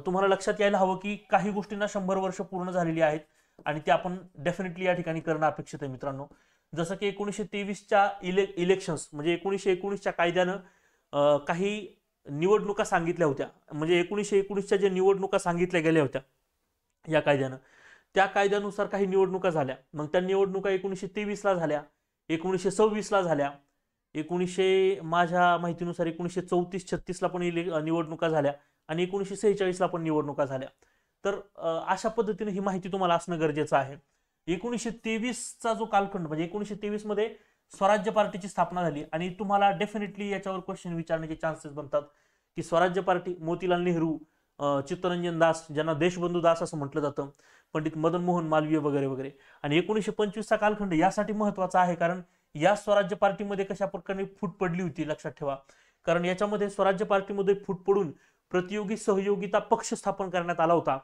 तुम्हाला लक्षात यायला हवं की काही गोष्टींना 100 वर्ष पूर्ण झालेली आहेत आणि ते आपण डेफिनेटली या ठिकाणी करणं अपेक्षित आहे मित्रांनो. जसं की 1923च्या इलेक्शन्स म्हणजे 1919च्या कायद्यानं काही निवडणुका सांगितल्या होत्या, म्हणजे 1919च्या जे निवडणुका सांगितल्या गेल्या होत्या या कायद्यानं, त्या कायद्यानुसार काही निवडणुका झाल्या. मग त्या निवडणुका 1923ला झाल्या, 1926ला झाल्या, माझ्या माहितीनुसार 1934-36ला पण निवडणुका झाल्या आणि 1946ला पण निवडणुका झाल्या. तर अशा पद्धतीने ही माहिती तुम्हाला असणं गरजेचं आहे. 1923चा जो कालखंड म्हणजे 1923 मध्ये स्वराज्य पार्टीची स्थापना झाली आणि तुम्हाला डेफिनेटली याच्यावर क्वेश्चन विचारण्याचे चान्सेस बनतात की स्वराज्य पार्टी, मोतीलाल नेहरू, चित्तरंजन दास ज्यांना देशबंधू दास असं म्हटलं जातं, पंडित मदन मोहन मालवीय वगैरे वगैरे. आणि 1925चा कालखंड यासाठी महत्वाचा आहे कारण या स्वराज्य पार्टीमध्ये कशा प्रकारे फूट पडली होती लक्षात ठेवा, कारण याच्यामध्ये स्वराज्य पार्टीमध्ये फूट पडून प्रतियोगी सहयोगिता पक्ष स्थापन करण्यात आला होता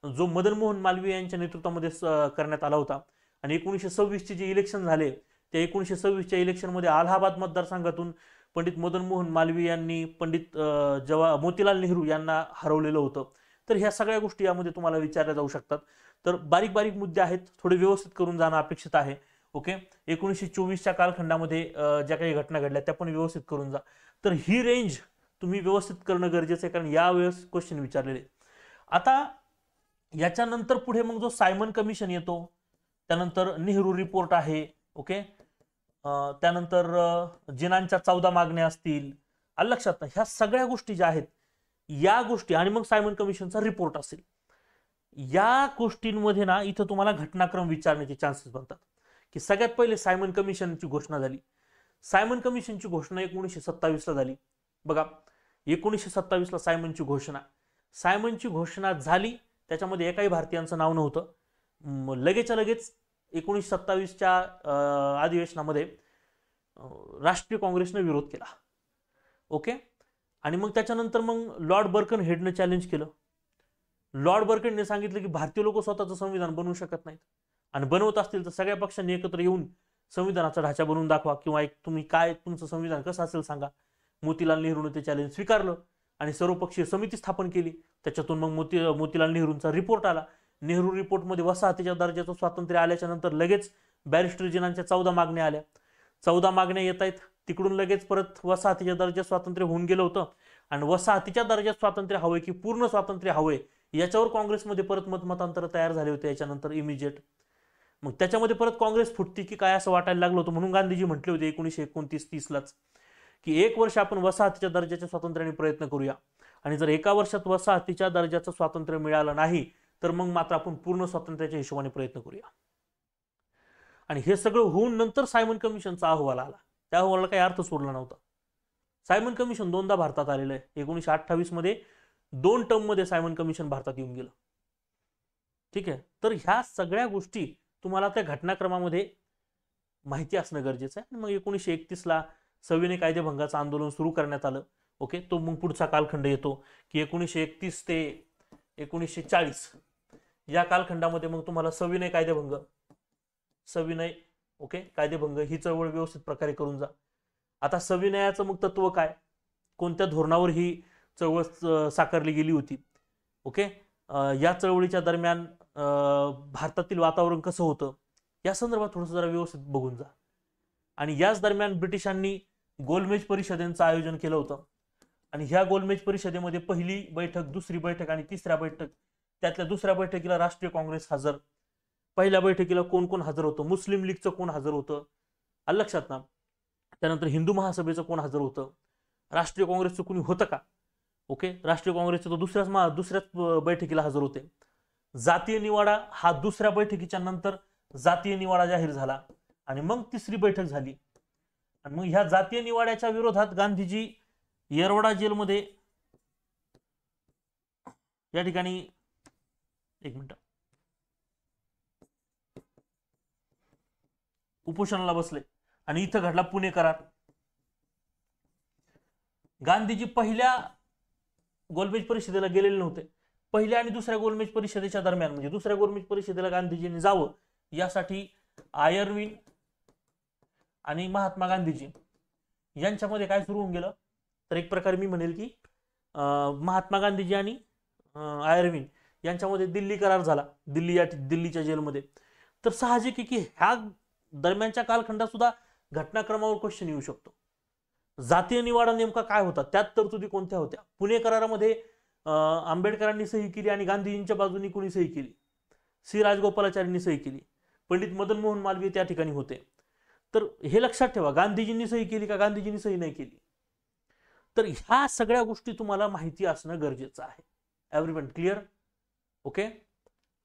जो मदन मोहन मालवीय यांच्या नेतृत्वामध्ये करण्यात आला होता. आणि 1926चे जे इलेक्शन झाले त्या 1926च्या इलेक्शनमध्ये अलाहाबाद मतदारसंघातून पंडित मदन मोहन मालवीय यांनी पंडित मोतीलाल नेहरू यांना हरवलेलं होतं. तर ह्या सगळ्या गोष्टी यामध्ये तुम्हाला विचारल्या जाऊ शकतात. तर बारीक बारीक मुद्दे आहेत, थोडे व्यवस्थित करून जाणं अपेक्षित आहे. ओके, 1924च्या कालखंडामध्ये ज्या काही घटना घडल्या त्या पण व्यवस्थित करून जा. तर ही रेंज तुम्ही व्यवस्थित करणं गरजेचं आहे कारण यावेळेस क्वेश्चन विचारलेले. आता याच्यानंतर पुढे मग जो सायमन कमिशन येतो, त्यानंतर नेहरू रिपोर्ट आहे. ओके, त्यानंतर जिनांच्या 14 मागण्या असतील, लक्षात ह्या सगळ्या गोष्टी ज्या आहेत या गोष्टी, आणि मग सायमन कमिशनचा रिपोर्ट असेल, या गोष्टींमध्ये ना इथं तुम्हाला घटनाक्रम विचारण्याचे चान्सेस बनतात. की सगळ्यात पहिले सायमन कमिशनची घोषणा झाली. सायमन कमिशनची घोषणा 1927ला झाली. बघा, 1927ला सायमनची घोषणा झाली, त्याच्यामध्ये एकाही भारतीयांचं नाव नव्हतं. लगेचच्या लगेच 1927च्या अधिवेशनामध्ये राष्ट्रीय काँग्रेसने विरोध केला. ओके, आणि मग त्याच्यानंतर मग लॉर्ड बर्कनहेडने चॅलेंज केलं. लॉर्ड बर्कनहेडने सांगितलं की भारतीय लोक स्वतःचं संविधान बनवू शकत नाहीत आणि बनवत असतील तर सगळ्या पक्षांनी एकत्र येऊन संविधानाचा ढाचा बनवून दाखवा किंवा एक तुम्ही काय तुमचं संविधान कसं असेल सांगा. मोतीलाल नेहरूने ते चॅलेंज स्वीकारलं आणि सर्वपक्षीय समिती स्थापन केली. त्याच्यातून मग मोतीलाल नेहरूंचा रिपोर्ट आला. नेहरू रिपोर्टमध्ये वसाहतीच्या दर्जाचं स्वातंत्र्य आल्याच्या नंतर लगेच बॅरिस्टर जिनांच्या 14 मागण्या आल्या. 14 मागण्या येत आहेत, तिकडून लगेच परत वसाहतीच्या दर्जात स्वातंत्र्य होऊन गेलं होतं आणि वसाहतीच्या दर्जात स्वातंत्र्य हवंय की पूर्ण स्वातंत्र्य हवंय याच्यावर काँग्रेसमध्ये परत मतमतांतर तयार झाले होते याच्यानंतर इमिजिएट. मग त्याच्यामध्ये परत काँग्रेस फुटती की काय असं वाटायला लागलं होतं, म्हणून गांधीजी म्हटले होते 1929-30लाच की 1 वर्ष आपण वसाहतीच्या दर्जाच्या स्वातंत्र्याने प्रयत्न करूया आणि जर एका वर्षात वसाहतीच्या दर्जाचं स्वातंत्र्य मिळालं नाही तर मग मात्र आपण पूर्ण स्वातंत्र्याच्या हिशोबाने प्रयत्न करूया. आणि हे सगळं होऊन नंतर सायमन कमिशनचा अहवाल आला. त्या अहवालाला काही अर्थ सोडला नव्हता. सायमन कमिशन 2दा भारतात आलेलं आहे. 1928 मध्ये 2 टर्म मध्ये सायमन कमिशन भारतात येऊन गेलं. ठीक आहे, तर ह्या सगळ्या गोष्टी तुम्हाला त्या घटनाक्रमामध्ये माहिती असणं गरजेचं आहे. मग 1931ला सविनय कायदेभंगाचं आंदोलन सुरू करण्यात आलं. ओके, तो मग पुढचा कालखंड येतो की 1931 ते 1940 या कालखंडामध्ये मग तुम्हाला सविनय कायदेभंग ही चळवळ व्यवस्थित प्रकारे करून जा. आता सविनयाचं मग तत्व काय, कोणत्या धोरणावर ही चळवळ साकारली गेली होती. ओके, या चळवळीच्या दरम्यान भारतातील वातावरण कसं होतं या संदर्भात थोडंसं जरा व्यवस्थित बघून जा. आणि याच दरम्यान ब्रिटिशांनी गोलमेज परिषदेचं आयोजन केलं होतं आणि ह्या गोलमेज परिषदेमध्ये पहिली बैठक, दुसरी बैठक आणि तिसऱ्या बैठक, त्यातल्या दुसऱ्या बैठकीला राष्ट्रीय काँग्रेस हजर, पहिल्या बैठकीला कोण कोण हजर होतं, मुस्लिम लीगचं कोण हजर होतं, लक्षात ना. त्यानंतर हिंदू महासभेचं कोण हजर होतं, राष्ट्रीय काँग्रेसचं कोणी होतं का. ओके, राष्ट्रीय काँग्रेसचे तर दुसऱ्याच बैठकीला हजर होते. जातीय निवाडा हा दुसऱ्या बैठकीच्या नंतर जातीय निवाडा जाहीर झाला आणि मग तिसरी बैठक झाली. आणि मग ह्या जातीय निवाड्याच्या विरोधात गांधीजी येरवडा जेलमध्ये या ठिकाणी एक मिनिट, उपोषणाला बसले आणि इथं घडला पुणे करार. गांधीजी पहिल्या गोलमेज परिषदेला गेलेले नव्हते. पहिल्या आणि दुसऱ्या गोलमेज परिषदेच्या दरम्यान, म्हणजे दुसऱ्या गोलमेज परिषदेला गांधीजींनी जावं यासाठी आयर्विन आणि महात्मा गांधीजी यांच्यामध्ये काय सुरू होऊन गेलं, तर एक प्रकारे मी म्हणेल की महात्मा गांधीजी आणि आयर्विन यांच्यामध्ये दिल्ली करार झाला, दिल्लीच्या जेलमध्ये. तर साहजिक आहे की ह्या दरम्यानच्या कालखंडात सुद्धा घटनाक्रमावर क्वेश्चन येऊ शकतो. जातीय निवाडा नेमका काय होता, त्यात तरतुदी कोणत्या होत्या. पुणे करारामध्ये आंबेडकरांनी सही केली आणि गांधीजींच्या बाजूनी कोणी सही केली, सी राजगोपालाचारींनी सही केली, पंडित मदन मोहन मालवीय त्या ठिकाणी होते. तर हे लक्षात ठेवा, गांधीजींनी सही केली का गांधीजींनी सही नाही केली. तर ह्या सगळ्या गोष्टी तुम्हाला माहिती असणं गरजेचं आहे. Everyone clear? ओके.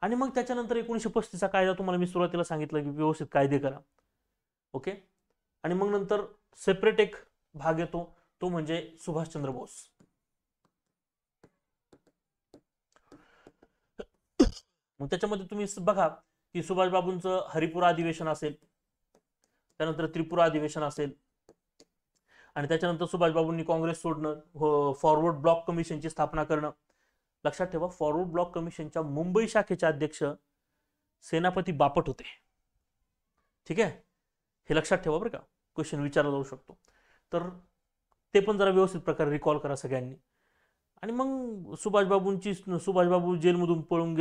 आणि मग त्याच्यानंतर 1935चा कायदा तुम्हाला मी सुरुवातीला सांगितलं की व्यवस्थित कायदे करा. ओके. आणि मग नंतर सेपरेट एक भाग येतो, तो म्हणजे सुभाषचंद्र बोस. मग त्याच्यामध्ये तुम्ही बघा की सुभाषबाबूंचं हरिपुरा अधिवेशन असेल, त्यानंतर त्रिपुरा अधिवेशन असेल, आणि त्याच्यानंतर सुभाषबाबूंनी काँग्रेस सोडणं, फॉरवर्ड ब्लॉक कमिशनची स्थापना करणं. लक्षात ठेवा, फॉरवर्ड ब्लॉक कमिशनच्या मुंबई शाखेचे अध्यक्ष सेनापती बापट होते. ठीक आहे, हे लक्षात ठेवा बरं का, क्वेश्चन विचारला जाऊ शकतो. तर ते पण जरा व्यवस्थित प्रकारे रिकॉल करा सगळ्यांनी. आणि मग सुभाषबाबू जेलमधून पळून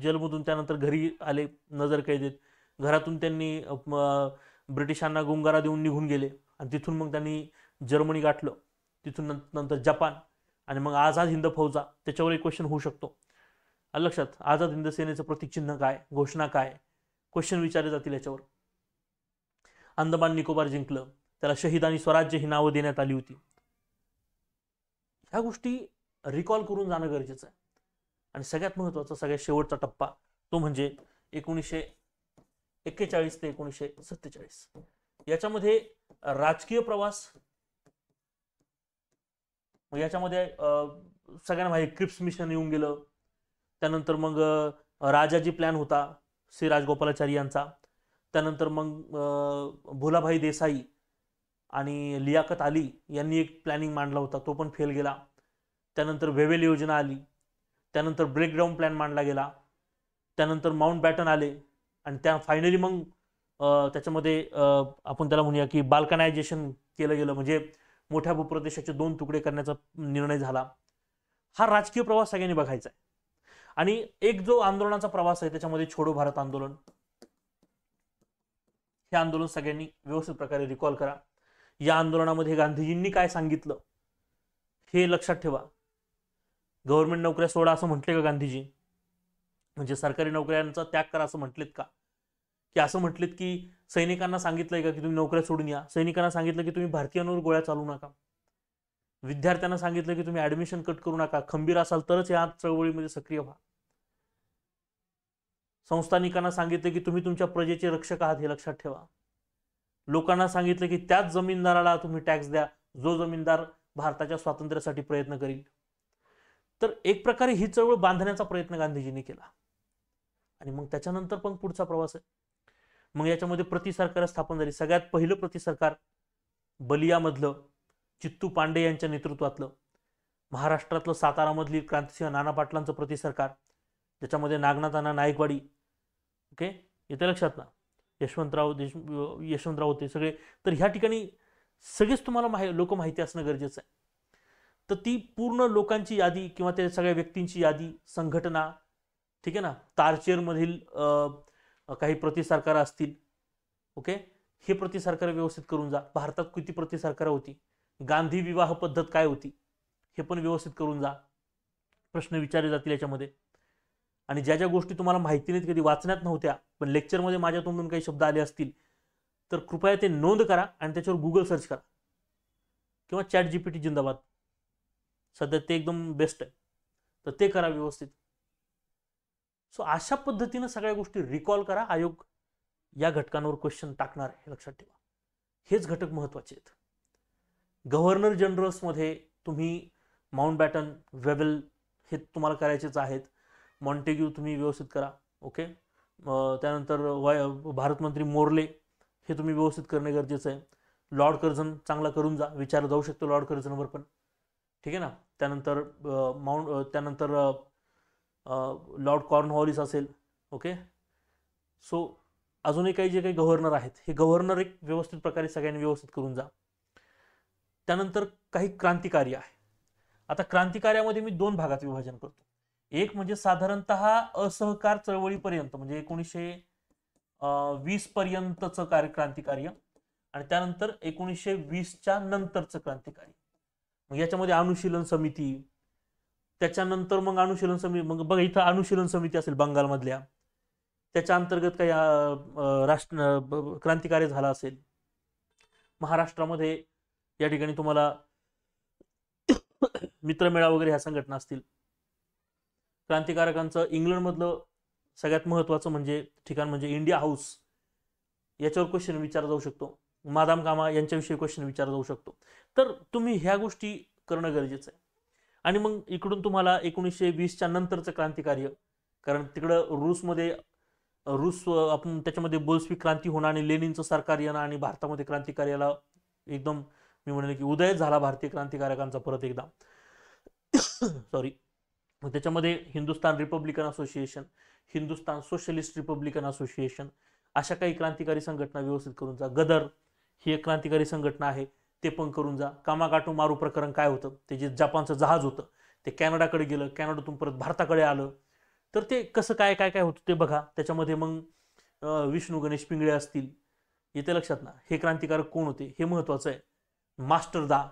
जेलमधून त्यानंतर घरी आले नजरकैदेत. घरातून त्यांनी ब्रिटिशांना गुंगारा देऊन निघून गेले आणि तिथून मग त्यांनी जर्मनी गाठलं, तिथून नंतर जपान, आणि मग आझाद हिंद फौजा. त्याच्यावर एक क्वेश्चन होऊ शकतो. लक्षात, आझाद हिंद सेनेचं प्रतीकचिन्ह काय, घोषणा काय, क्वेश्चन विचारले जातील याच्यावर. अंदमान निकोबार जिंकलं, त्याला शहीद आणि स्वराज्य ही नावं देण्यात आली होती. ह्या गोष्टी रिकॉल करून जाणं गरजेचं आहे. आणि सगळ्यात महत्वाचा, सगळ्यात शेवटचा टप्पा, तो म्हणजे 1941 ते 1947. याच्यामध्ये राजकीय प्रवास, याच्यामध्ये सगळ्यांना माहिती क्रिप्स मिशन येऊन गेलं. त्यानंतर मग राजाजी प्लॅन होता सी राजगोपालाचारी यांचा. त्यानंतर मग भोलाभाई देसाई आणि लियाकत अली यांनी एक प्लॅनिंग मांडला होता, तो पण फेल गेला. त्यानंतर वेवेल योजना आली, त्यानंतर ब्रेकडाऊन प्लॅन मांडला गेला, त्यानंतर माउंट बॅटन आले, आणि त्या फायनली मग त्याच्यामध्ये आपण त्याला म्हणूया की बाल्कनायझेशन केलं गेलं, म्हणजे मोठ्या भूप्रदेशाचे 2 तुकडे करण्याचा निर्णय झाला. हा राजकीय प्रवास सगळ्यांनी बघायचा आहे. आणि एक जो आंदोलनाचा प्रवास आहे त्याच्यामध्ये छोडो भारत आंदोलन, हे आंदोलन सगळ्यांनी व्यवस्थित प्रकारे रिकॉल करा. या आंदोलनामध्ये गांधीजींनी काय सांगितलं हे लक्षात ठेवा. गव्हर्नमेंट नोकऱ्या सोडा असं म्हटले का गांधीजी, म्हणजे सरकारी नोकऱ्यांचा त्याग करा असं म्हटलेत का, की असं म्हटलेत की सैनिकांना सांगितलंय का की तुम्ही नोकऱ्या सोडून या, सैनिकांना सांगितलं की तुम्ही भारतीयांवर गोळ्या चालू नका, विद्यार्थ्यांना सांगितलं की तुम्ही ऍडमिशन कट करू नका, खंबीर असाल तरच या चळवळीमध्ये सक्रिय व्हा, संस्थानिकांना सांगितलं की तुम्ही तुमच्या प्रजेचे रक्षक आहात हे लक्षात ठेवा, लोकांना सांगितलं की त्याच जमीनदाराला तुम्ही टॅक्स द्या जो जमीनदार भारताच्या स्वातंत्र्यासाठी प्रयत्न करील. तर एक प्रकारे ही चळवळ बांधण्याचा प्रयत्न गांधीजींनी केला. आणि मग त्याच्यानंतर पण पुढचा प्रवास आहे. मग याच्यामध्ये प्रति सरकार स्थापन झाली. सगळ्यात पहिलं प्रति सरकार बलियामधलं चित्तू पांडे यांच्या नेतृत्वातलं, महाराष्ट्रातलं सातारामधली क्रांतिसिंह नाना पाटलांचं प्रति सरकार, ज्याच्यामध्ये नागनाथ नायकवाडी, ओके, येते लक्षात ना, यशवंतराव होते सगळे. तर ह्या ठिकाणी सगळेच तुम्हाला लोक माहिती असणं गरजेचं आहे. तर ती पूर्ण लोकांची यादी किंवा त्या सगळ्या व्यक्तींची यादी, संघटना, ठीक आहे ना, तारचेर मधील काही प्रति सरकार असतील, ओके, हे प्रति सरकार व्यवस्थित करून जा. भारतात किती प्रति सरकार होती, गांधी विवाह पद्धत काय होती हे पण व्यवस्थित करून जा. प्रश्न विचारले जातील याच्यामध्ये. आणि ज्या ज्या गोष्टी तुम्हाला माहिती नाहीत, कधी वाचण्यात नव्हत्या, पण लेक्चरमध्ये माझ्या तोंडून काही शब्द आले असतील तर कृपया ते नोंद करा आणि त्याच्यावर गुगल सर्च करा किंवा चॅट जीपीटी जिंदाबाद, सध्या ते एकदम बेस्ट आहे, तर ते करा व्यवस्थित. सो अशा पद्धतीने सगळ्या गोष्टी रिकॉल करा. आयोग या घटकांवर क्वेश्चन टाकणार आहे, लक्षात ठेवा. हेच घटक महत्वाचे आहेत. गव्हर्नर जनरल्स मध्ये तुम्ही माउंट बॅटन, वेवेल हे तुम्हाला करायचेच आहेत. मॉन्टेग्यू तुम्ही व्यवस्थित करा. ओके. त्यानंतर भारतमंत्री मोर्ले हे तुम्ही व्यवस्थित करणे गरजेचं आहे. लॉर्ड कर्झन चांगला करून जा, विचार जाऊ शकतो लॉर्ड कर्झनवर पण, ठीक आहे ना. त्यानंतर त्यानंतर लॉर्ड कॉर्नवॉलिस असेल. ओके. सो अजूनही काही जे काही गव्हर्नर आहेत, हे गव्हर्नर एक व्यवस्थित प्रकारे सगळ्यांनी व्यवस्थित करून जा. त्यानंतर काही क्रांतिकारी आहे. आता क्रांतिकार्यामध्ये मी 2 भागात विभाजन करतो. एक म्हणजे साधारणतः असहकार चळवळीपर्यंत, म्हणजे 1920 पर्यंतचं क्रांतिकार्य, आणि त्यानंतर 1920च्या नंतरचं क्रांतिकार्य. मग याच्यामध्ये अनुशीलन समिती, त्याच्यानंतर मग अनुशीलन समिती, मग बघा इथं अनुशीलन समिती असेल बंगालमधल्या, त्याच्या अंतर्गत काही क्रांतिकार्य झाला असेल. महाराष्ट्रामध्ये या ठिकाणी तुम्हाला मित्रमेळा वगैरे ह्या संघटना असतील. क्रांतिकारकांचं इंग्लंडमधलं सगळ्यात महत्वाचं म्हणजे ठिकाण म्हणजे इंडिया हाऊस, याच्यावर क्वेश्चन विचारला जाऊ शकतो. मादाम कामा यांच्याविषयी क्वेश्चन विचारला जाऊ शकतो. तर तुम्ही ह्या गोष्टी करणं गरजेचं आहे. आणि मग इकडून तुम्हाला 1920च्या नंतरचं क्रांतिकार्य, कारण तिकडं रूस आपण त्याच्यामध्ये बोल्शेविक क्रांती होणं आणि लेनिनचं सरकार येणं आणि भारतामध्ये क्रांतिकार्याला एकदम मी म्हणेल की उदय झाला भारतीय क्रांतिकारकांचा परत एकदा. सॉरी. त्याच्यामध्ये Hindustan Republican association, Hindustan socialist Republican association, अशा काही क्रांतिकारी संघटना व्यवस्थित करून जा. गदर ही एक क्रांतिकारी संघटना आहे, ते पण करून जा. कामागाटो मारू प्रकरण काय होतं, ते जे जपानचं जहाज होतं ते कॅनडाकडे गेलं, कॅनडातून परत भारताकडे आलं, तर ते कसं काय काय काय होतं ते बघा. त्याच्यामध्ये मग विष्णू गणेश पिंगळे असतील, येते लक्षात ना. हे क्रांतिकारक कोण होते हे महत्वाचं आहे. मास्टरदा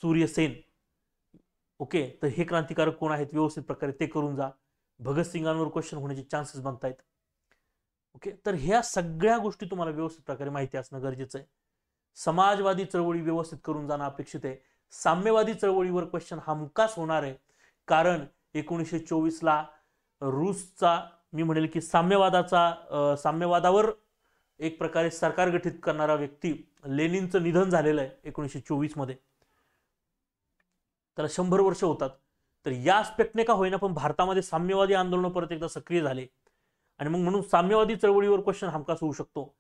सूर्यसेन. ओके. तर हे क्रांतिकारक कोण आहेत व्यवस्थित प्रकारे ते करून जा. भगतसिंगांवर क्वेश्चन होण्याचे चान्सेस बनतायत. ओके. तर ह्या सगळ्या गोष्टी तुम्हाला व्यवस्थित प्रकारे माहिती असणं गरजेचं आहे. समाजवादी चळवळी व्यवस्थित करून जाणं अपेक्षित आहे. साम्यवादी चळवळीवर क्वेश्चन हमखास होणार आहे, कारण 1924ला रूसचा मी म्हणेल की साम्यवादावर एक प्रकारे सरकार गठीत करणारा व्यक्ती लेनिनचं निधन झालेलं आहे 1924 मध्ये. त्याला 100 वर्ष होतात. तर या आस्पेक्टने का होईना पण भारतामध्ये साम्यवादी आंदोलन परत एकदा सक्रिय झाले, आणि मग म्हणून साम्यवादी चळवळीवर क्वेश्चन हमखास होऊ शकतो.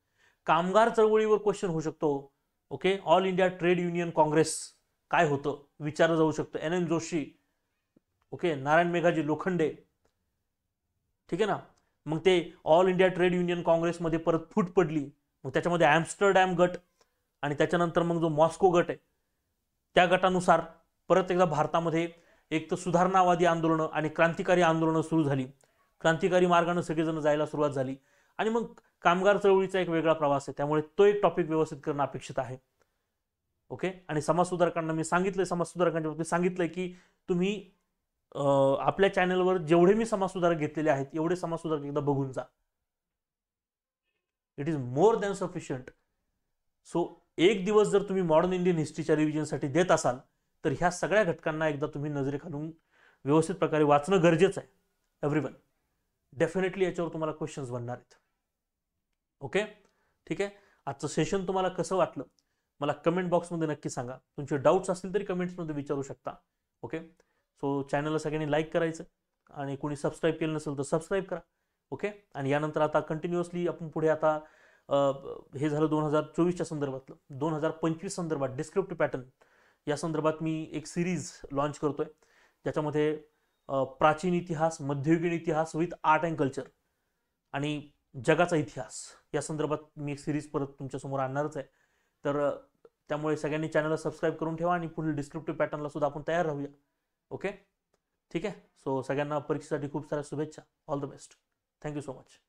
कामगार चळवळीवर क्वेश्चन होऊ शकतो. Okay. All India trade union Congress काय होतं विचारलं जाऊ शकतं. NN जोशी. ओके. नारायण मेघाजी लोखंडे, ठीक आहे ना. मग ते ऑल इंडिया ट्रेड युनियन काँग्रेसमध्ये परत फूट पडली, मग त्याच्यामध्ये ॲम्स्टरडॅम गट आणि त्याच्यानंतर मग जो मॉस्को गट आहे त्या गटानुसार परत एकदा भारतामध्ये एक तर सुधारणावादी आंदोलनं आणि क्रांतिकारी आंदोलनं सुरू झाली. क्रांतिकारी मार्गाने सगळेजण जायला सुरुवात झाली, आणि मग कामगार चळवळीचा एक वेगळा प्रवास आहे. त्यामुळे तो एक टॉपिक व्यवस्थित करणं अपेक्षित आहे. ओके. आणि समाजसुधारकांना मी सांगितलंय, समाजसुधारकांच्या बाबतीत सांगितलंय की तुम्ही आपल्या चॅनलवर जेवढे मी समाजसुधारक घेतलेले आहेत एवढे समाजसुधारक एकदा बघून जा. It is more than sufficient. So एक दिवस जर तुम्ही मॉडर्न इंडियन हिस्ट्रीच्या रिव्हिजनसाठी देत असाल तर ह्या सगळ्या घटकांना एकदा तुम्ही नजरेखालून व्यवस्थित प्रकारे वाचणं गरजेचं आहे. एव्हरीवन डेफिनेटली याच्यावर तुम्हाला क्वेश्चन्स बनणार आहेत. ओके. ठीक आहे. आजचं सेशन तुम्हाला कसं वाटलं मला कमेंट बॉक्समध्ये नक्की सांगा. तुमचे डाऊट्स असतील तरी कमेंट्समध्ये विचारू शकता. ओके. सो चॅनलला सगळ्यांनी लाईक करायचं, आणि कोणी सबस्क्राईब केलं नसेल तर सबस्क्राईब करा. ओके. आणि यानंतर आता कंटिन्युअसली आपण पुढे आता हे झालं 2024च्या संदर्भातलं. 2025 संदर्भात डिस्क्रिप्टिव्ह पॅटर्न या संदर्भात मी एक सिरीज लॉन्च करतोय, ज्याच्यामध्ये प्राचीन इतिहास, मध्ययुगीन इतिहास विथ आर्ट अँड कल्चर आणि जगाचा इतिहास या संदर्भात मी एक सिरीज परत तुमच्यासमोर आणणारच आहे. तर त्यामुळे सगळ्यांनी चॅनलला सबस्क्राईब करून ठेवा आणि पुढील डिस्क्रिप्टिव्ह पॅटर्नला सुद्धा आपण तयार राहूया. ओके. ठीक आहे. सो सगळ्यांना परीक्षेसाठी खूप साऱ्या शुभेच्छा. All the best. Thank you so much.